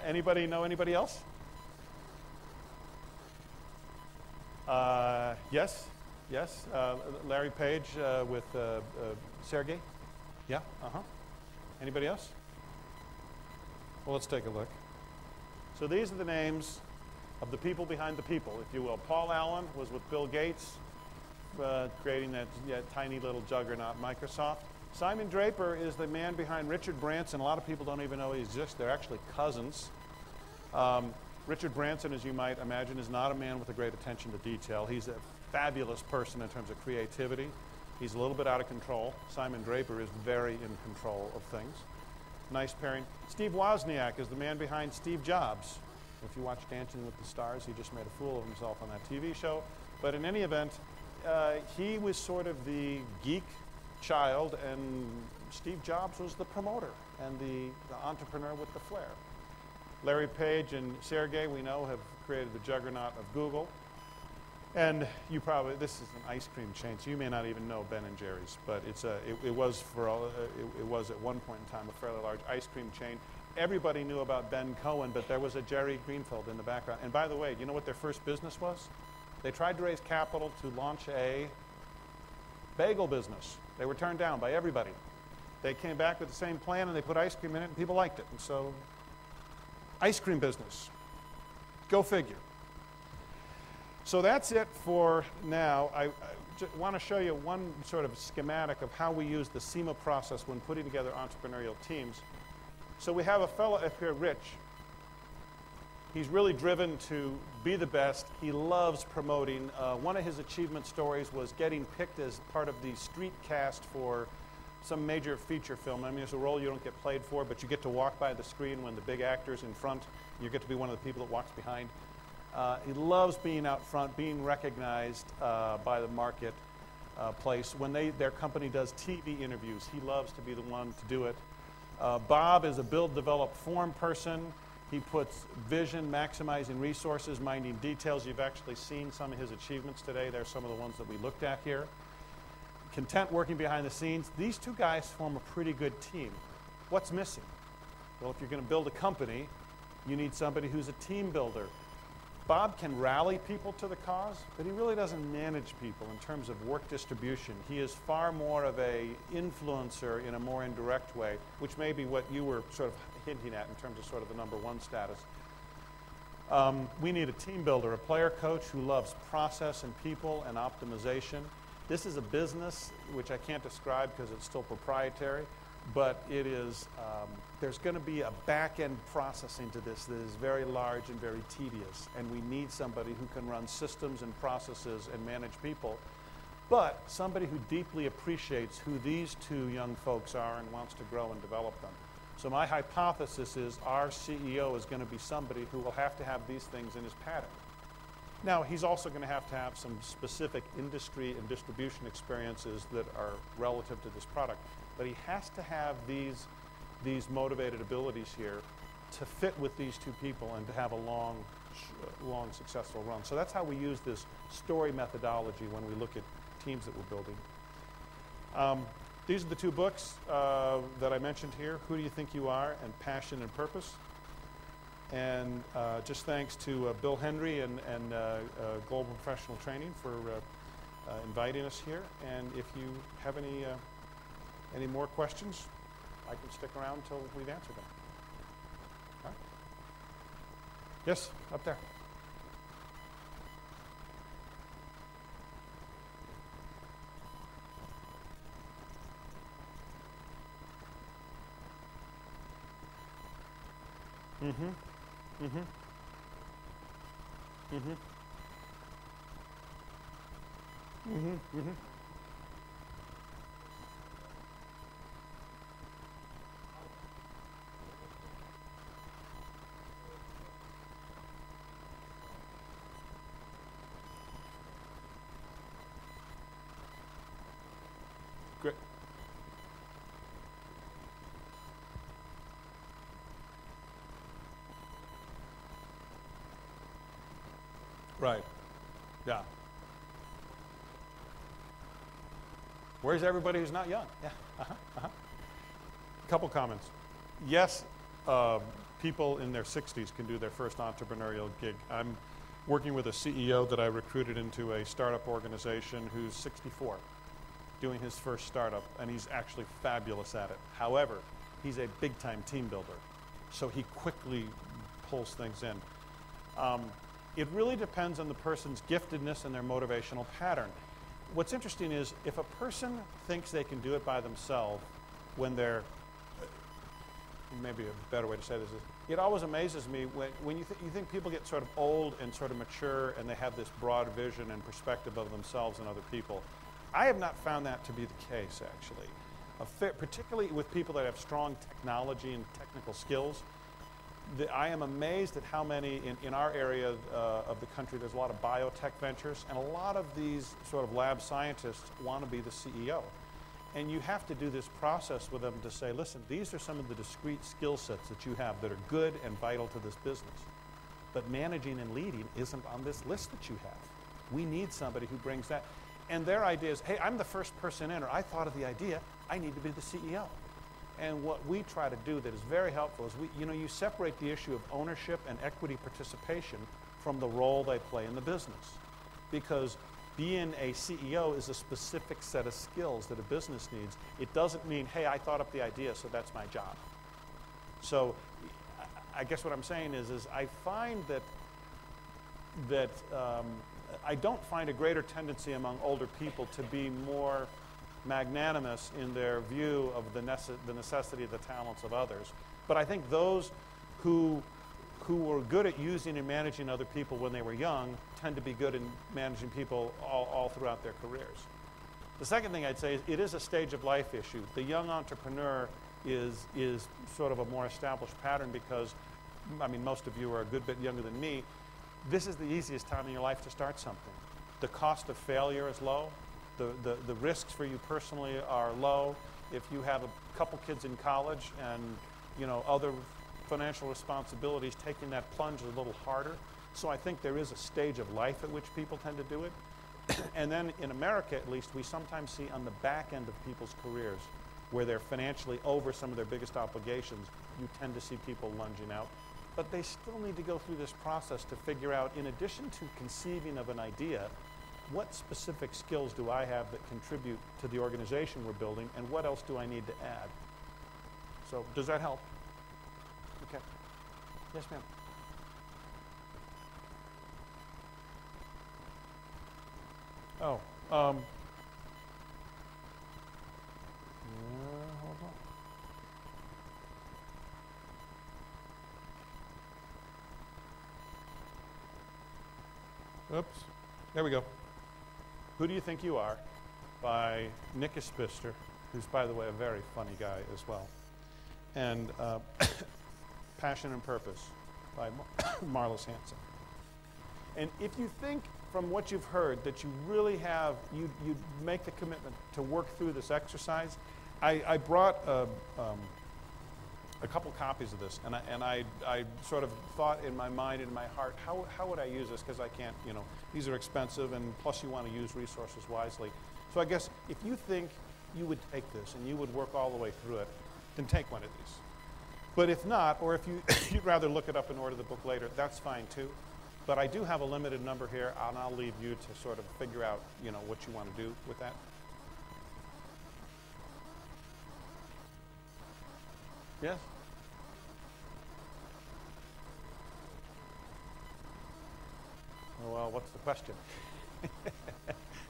Anybody know anybody else? Yes. Larry Page with Sergey? Yeah, Anybody else? Well, let's take a look. So these are the names of the people behind the people, if you will. Paul Allen was with Bill Gates, creating that tiny little juggernaut, Microsoft. Simon Draper is the man behind Richard Branson. A lot of people don't even know he exists. They're actually cousins. Richard Branson, as you might imagine, is not a man with a great attention to detail. He's a fabulous person in terms of creativity. He's a little bit out of control. Simon Draper is very in control of things. Nice pairing. Steve Wozniak is the man behind Steve Jobs. If you watch Dancing with the Stars, he just made a fool of himself on that TV show. But in any event, he was sort of the geek child, and Steve Jobs was the promoter and the entrepreneur with the flair. Larry Page and Sergey, we know, have created the juggernaut of Google. And you probably, this is an ice cream chain, so you may not even know Ben & Jerry's, but it was at one point in time a fairly large ice cream chain. Everybody knew about Ben Cohen, but there was a Jerry Greenfield in the background. And by the way, you know what their first business was? They tried to raise capital to launch a bagel business. They were turned down by everybody. They came back with the same plan, and they put ice cream in it, and people liked it. And so, ice cream business. Go figure. So that's it for now. I want to show you one sort of schematic of how we use the SIMA process when putting together entrepreneurial teams. So we have a fellow up here, Rich. He's really driven to be the best. He loves promoting. One of his achievement stories was getting picked as part of the street cast for some major feature film. I mean, it's a role you don't get played for, but you get to walk by the screen when the big actor's in front. You get to be one of the people that walks behind. He loves being out front, being recognized by the marketplace. When their company does TV interviews, he loves to be the one to do it. Bob is a build, develop, form person. He puts vision, maximizing resources, minding details. You've actually seen some of his achievements today. They're some of the ones that we looked at here. Content, working behind the scenes. These two guys form a pretty good team. What's missing? Well, if you're going to build a company, you need somebody who's a team builder. Bob can rally people to the cause, but he really doesn't manage people in terms of work distribution. He is far more of an influencer in a more indirect way, which may be what you were sort of hinting at in terms of sort of the number one status. We need a team builder, a player coach who loves process and people and optimization. This is a business which I can't describe because it's still proprietary, but it is, there's going to be a back-end processing to this that is very large and very tedious, and we need somebody who can run systems and processes and manage people, but somebody who deeply appreciates who these two young folks are and wants to grow and develop them. So my hypothesis is our CEO is going to be somebody who will have to have these things in his pattern. Now, he's also going to have some specific industry and distribution experiences that are relative to this product, but he has to have these motivated abilities here to fit with these two people and to have a long, successful run. So that's how we use this story methodology when we look at teams that we're building. These are the two books that I mentioned here, Who Do You Think You Are and Passion and Purpose. And just thanks to Bill Henry and Global Professional Training for inviting us here. And if you have any more questions, I can stick around until we've answered them. All right. Yes, up there. Mm-hmm. Mm-hmm. Mm-hmm. Mm-hmm. Mm-hmm. Great. Right. Yeah. Where's everybody who's not young? Yeah. Couple comments. Yes, people in their 60s can do their first entrepreneurial gig. I'm working with a CEO that I recruited into a startup organization who's 64, doing his first startup, and he's actually fabulous at it. However, he's a big-time team builder, so he quickly pulls things in. It really depends on the person's giftedness and their motivational pattern. What's interesting is if a person thinks they can do it by themselves when they're, maybe a better way to say this is, it always amazes me when you think people get sort of old and sort of mature and they have this broad vision and perspective of themselves and other people. I have not found that to be the case, actually. Particularly with people that have strong technology and technical skills. I am amazed at how many, in our area of the country, there's a lot of biotech ventures, and a lot of these sort of lab scientists want to be the CEO. And you have to do this process with them to say, listen, these are some of the discrete skill sets that you have that are good and vital to this business. But managing and leading isn't on this list that you have. We need somebody who brings that. And their idea is, hey, I'm the first person in, or I thought of the idea, I need to be the CEO. And what we try to do that is very helpful is you separate the issue of ownership and equity participation from the role they play in the business. Because being a CEO is a specific set of skills that a business needs. It doesn't mean, hey, I thought up the idea, so that's my job. So I guess what I'm saying is I find that I don't find a greater tendency among older people to be more magnanimous in their view of the necessity of the talents of others. But I think those who were good at using and managing other people when they were young tend to be good in managing people all throughout their careers. The second thing I'd say is it is a stage of life issue. The young entrepreneur is sort of a more established pattern because, I mean, most of you are a good bit younger than me. This is the easiest time in your life to start something. The cost of failure is low. The risks for you personally are low. If you have a couple kids in college and other financial responsibilities, taking that plunge is a little harder. So I think there is a stage of life at which people tend to do it. And then in America, at least, we sometimes see on the back end of people's careers where they're financially over some of their biggest obligations, you tend to see people lunging out. But they still need to go through this process to figure out, in addition to conceiving of an idea, what specific skills do I have that contribute to the organization we're building, and what else do I need to add? So, does that help? Okay. Yes, ma'am. Oh, hold on. Oops. There we go. Who Do You Think You Are? By Nick Ispister, who's, by the way, a very funny guy as well. And Passion and Purpose by Marlis Hanson. And if you think from what you've heard that you really have, you make the commitment to work through this exercise, I brought a couple copies of this, and I sort of thought in my mind and in my heart, how would I use this? Because I can't, you know, these are expensive, and plus you want to use resources wisely. So I guess if you think you would take this and you would work all the way through it, then take one of these. But if not, or if you'd rather look it up and order the book later, that's fine too. But I do have a limited number here, and I'll leave you to sort of figure out, you know, what you want to do with that. Yes? Well, what's the question?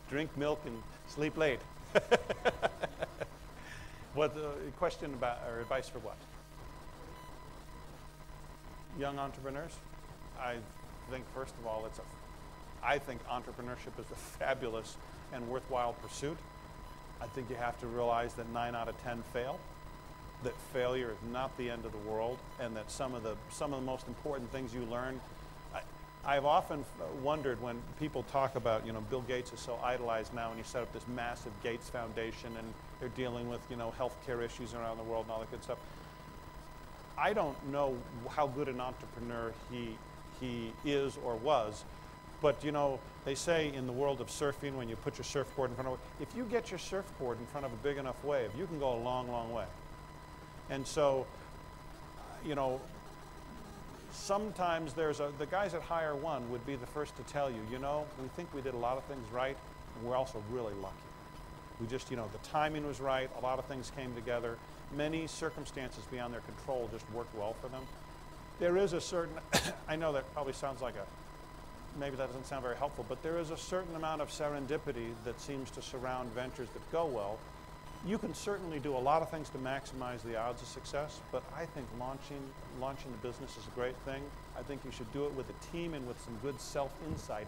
Drink milk and sleep late. What the question about, or advice for what? Young entrepreneurs? I think, first of all, I think entrepreneurship is a fabulous and worthwhile pursuit. I think you have to realize that 9 out of 10 fail, that failure is not the end of the world, and that some of the most important things you learn. I've often wondered when people talk about, you know, Bill Gates is so idolized now, and he set up this massive Gates Foundation, and they're dealing with, you know, healthcare issues around the world and all that good stuff. I don't know how good an entrepreneur he is or was, but, you know, they say in the world of surfing, when you put your surfboard in front of a, if you get your surfboard in front of a big enough wave, you can go a long, long way. And so, you know, sometimes the guys at Hire One would be the first to tell you, you know, we think we did a lot of things right, and we're also really lucky. We just, you know, the timing was right, a lot of things came together. Many circumstances beyond their control just worked well for them. There is a certain, I know that probably sounds like maybe that doesn't sound very helpful, but there is a certain amount of serendipity that seems to surround ventures that go well. You can certainly do a lot of things to maximize the odds of success, but I think launching the business is a great thing. I think you should do it with a team and with some good self-insight.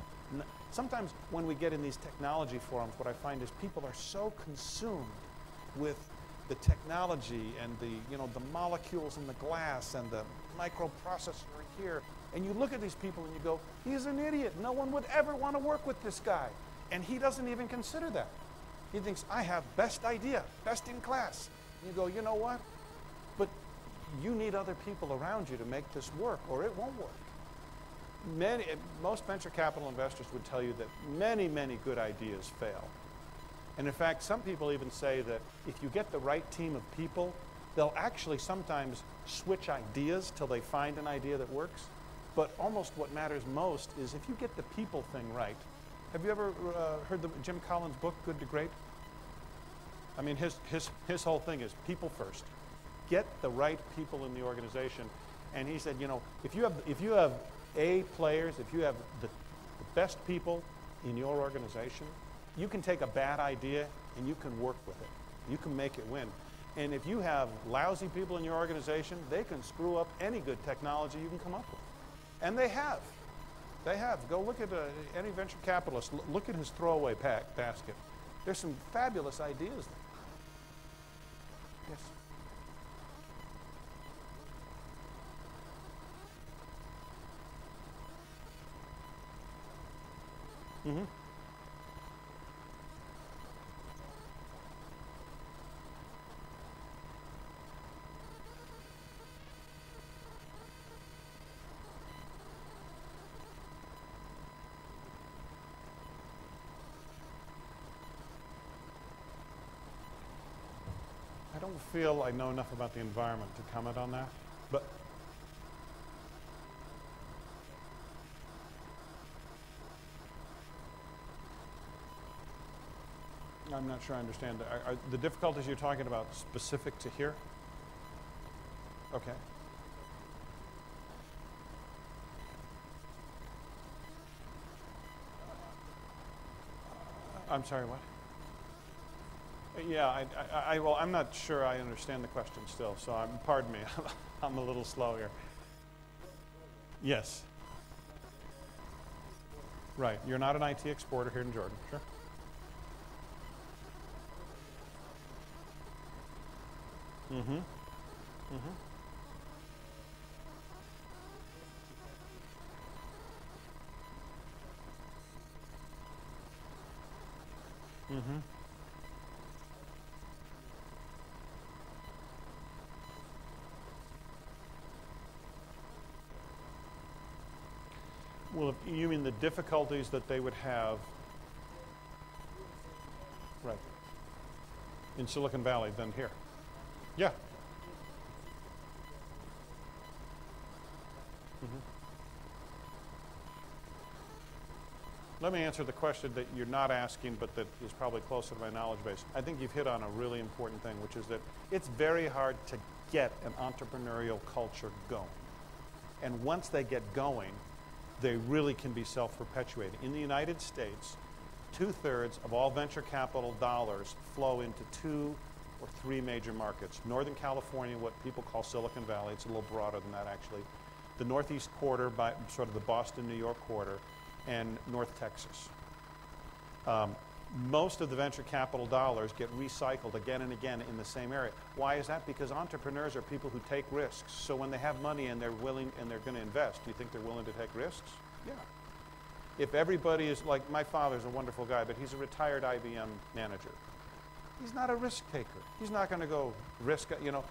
Sometimes when we get in these technology forums, what I find is people are so consumed with the technology and the molecules in the glass and the microprocessor here, and you look at these people and you go, he's an idiot. No one would ever want to work with this guy, and he doesn't even consider that. He thinks, I have best idea, best in class. You go, you know what? But you need other people around you to make this work, or it won't work. Most venture capital investors would tell you that many, many good ideas fail. And in fact, some people even say that if you get the right team of people, they'll actually sometimes switch ideas till they find an idea that works. But almost what matters most is if you get the people thing right. Have you ever heard the Jim Collins book, Good to Great? I mean, his whole thing is people first. Get the right people in the organization. And he said, you know, if you have A players, if you have the best people in your organization, you can take a bad idea and you can work with it. You can make it win. And if you have lousy people in your organization, they can screw up any good technology you can come up with. And they have. They have. Go look at any venture capitalist. Look at his throwaway basket. There's some fabulous ideas there. Yes. Mm-hmm. I don't feel I know enough about the environment to comment on that, but I'm not sure I understand. Are the difficulties you're talking about specific to here? Okay. I'm sorry, what? Yeah, well, I'm not sure I understand the question still, so pardon me. I'm a little slow here. Yes. Right. You're not an IT exporter here in Jordan. Sure. Mm-hmm. Mm-hmm. Mm-hmm. Well, if you mean the difficulties that they would have, right, in Silicon Valley than here. Yeah. Mm-hmm. Let me answer the question that you're not asking, but that is probably closer to my knowledge base. I think you've hit on a really important thing, which is that it's very hard to get an entrepreneurial culture going. And once they get going, they really can be self-perpetuating. In the United States, 2/3 of all venture capital dollars flow into 2 or 3 major markets. Northern California, what people call Silicon Valley, it's a little broader than that actually. The Northeast quarter, by sort of the Boston, New York quarter, and North Texas. Most of the venture capital dollars get recycled again and again in the same area. Why is that? Because entrepreneurs are people who take risks. So when they have money and they're willing and they're going to invest, do you think they're willing to take risks? Yeah. If everybody is, like my father's a wonderful guy, but he's a retired IBM manager. He's not a risk taker. He's not going to go risk, you know.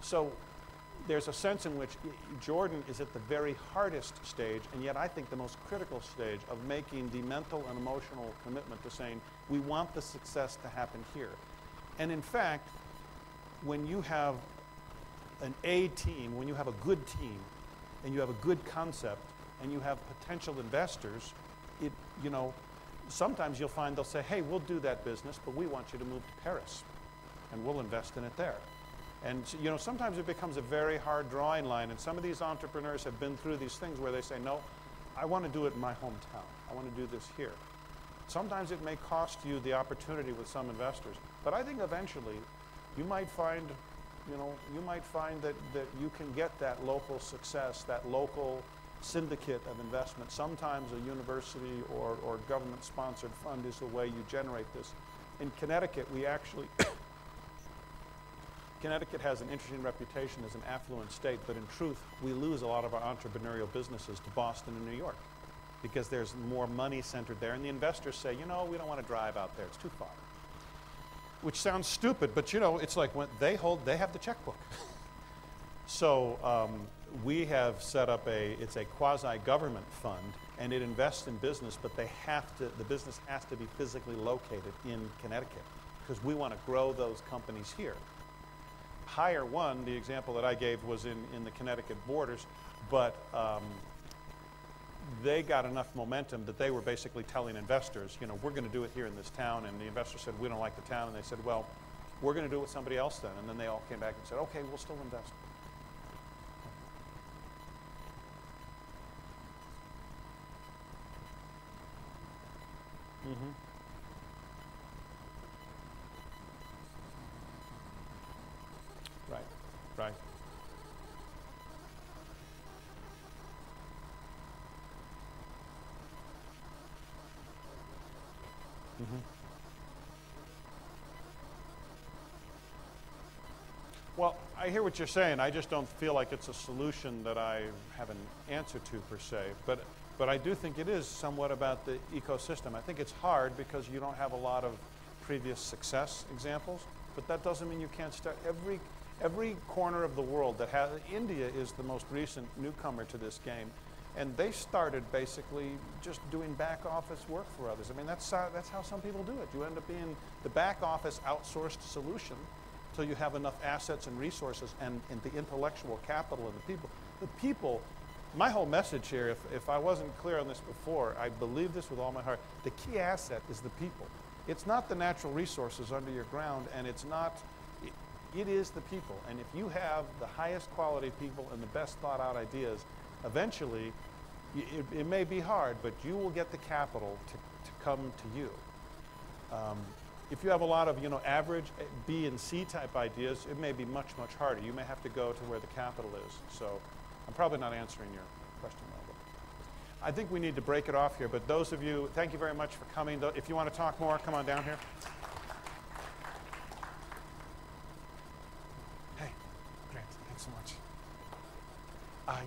So there's a sense in which Jordan is at the very hardest stage, and yet I think the most critical stage of making the mental and emotional commitment to saying, we want the success to happen here. And in fact, when you have an A team, when you have a good team, and you have a good concept, and you have potential investors, you know, sometimes you'll find they'll say, hey, we'll do that business, but we want you to move to Paris, and we'll invest in it there. And you know, sometimes it becomes a very hard drawing line, and some of these entrepreneurs have been through these things where they say, no, I want to do it in my hometown. I want to do this here. Sometimes it may cost you the opportunity with some investors, but I think eventually you might find, you know, that you can get that local success, that local syndicate of investment. Sometimes a university or government-sponsored fund is the way you generate this. In Connecticut, we actually Connecticut has an interesting reputation as an affluent state, but in truth, we lose a lot of our entrepreneurial businesses to Boston and New York because there's more money centered there, and the investors say, you know, we don't want to drive out there, it's too far. Which sounds stupid, but you know, it's like when they have the checkbook. So we have set up it's a quasi-government fund, and it invests in business, but the business has to be physically located in Connecticut because we want to grow those companies here. Hire One, the example that I gave was in the Connecticut borders, but they got enough momentum that they were basically telling investors, you know, we're going to do it here in this town, and the investor said, we don't like the town, and they said, well, we're going to do it with somebody else then, and then they all came back and said, okay, we'll still invest. Mm-hmm. Right, right. Mm-hmm. Well, I hear what you're saying. I just don't feel like it's a solution that I have an answer to per se. But I do think it is somewhat about the ecosystem. I think it's hard because you don't have a lot of previous success examples, but that doesn't mean you can't start. Every corner of the world that has, India is the most recent newcomer to this game, and they started basically just doing back office work for others. I mean, that's how some people do it. You end up being the back office outsourced solution until you have enough assets and resources and the intellectual capital of the people. The people, my whole message here, if I wasn't clear on this before, I believe this with all my heart, the key asset is the people. It's not the natural resources under your ground, and it's not, it is the people. And if you have the highest quality people and the best thought out ideas, eventually, it may be hard, but you will get the capital to come to you. If you have a lot of, you know, average B and C type ideas, it may be much, much harder. You may have to go to where the capital is. So I'm probably not answering your question well. I think we need to break it off here, but those of you, thank you very much for coming. If you want to talk more, come on down here. Hey, Grant, thanks so much.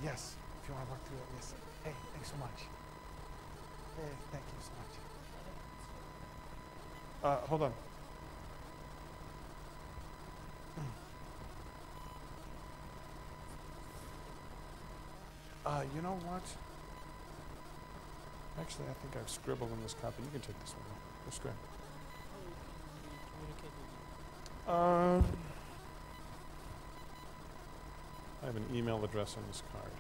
Yes, if you want to work through it, yes. Hey, thanks so much. Hey, thank you so much. Hold on. You know what? Actually, I think I've scribbled in this copy. You can take this one. That's good. I have an email address on this card.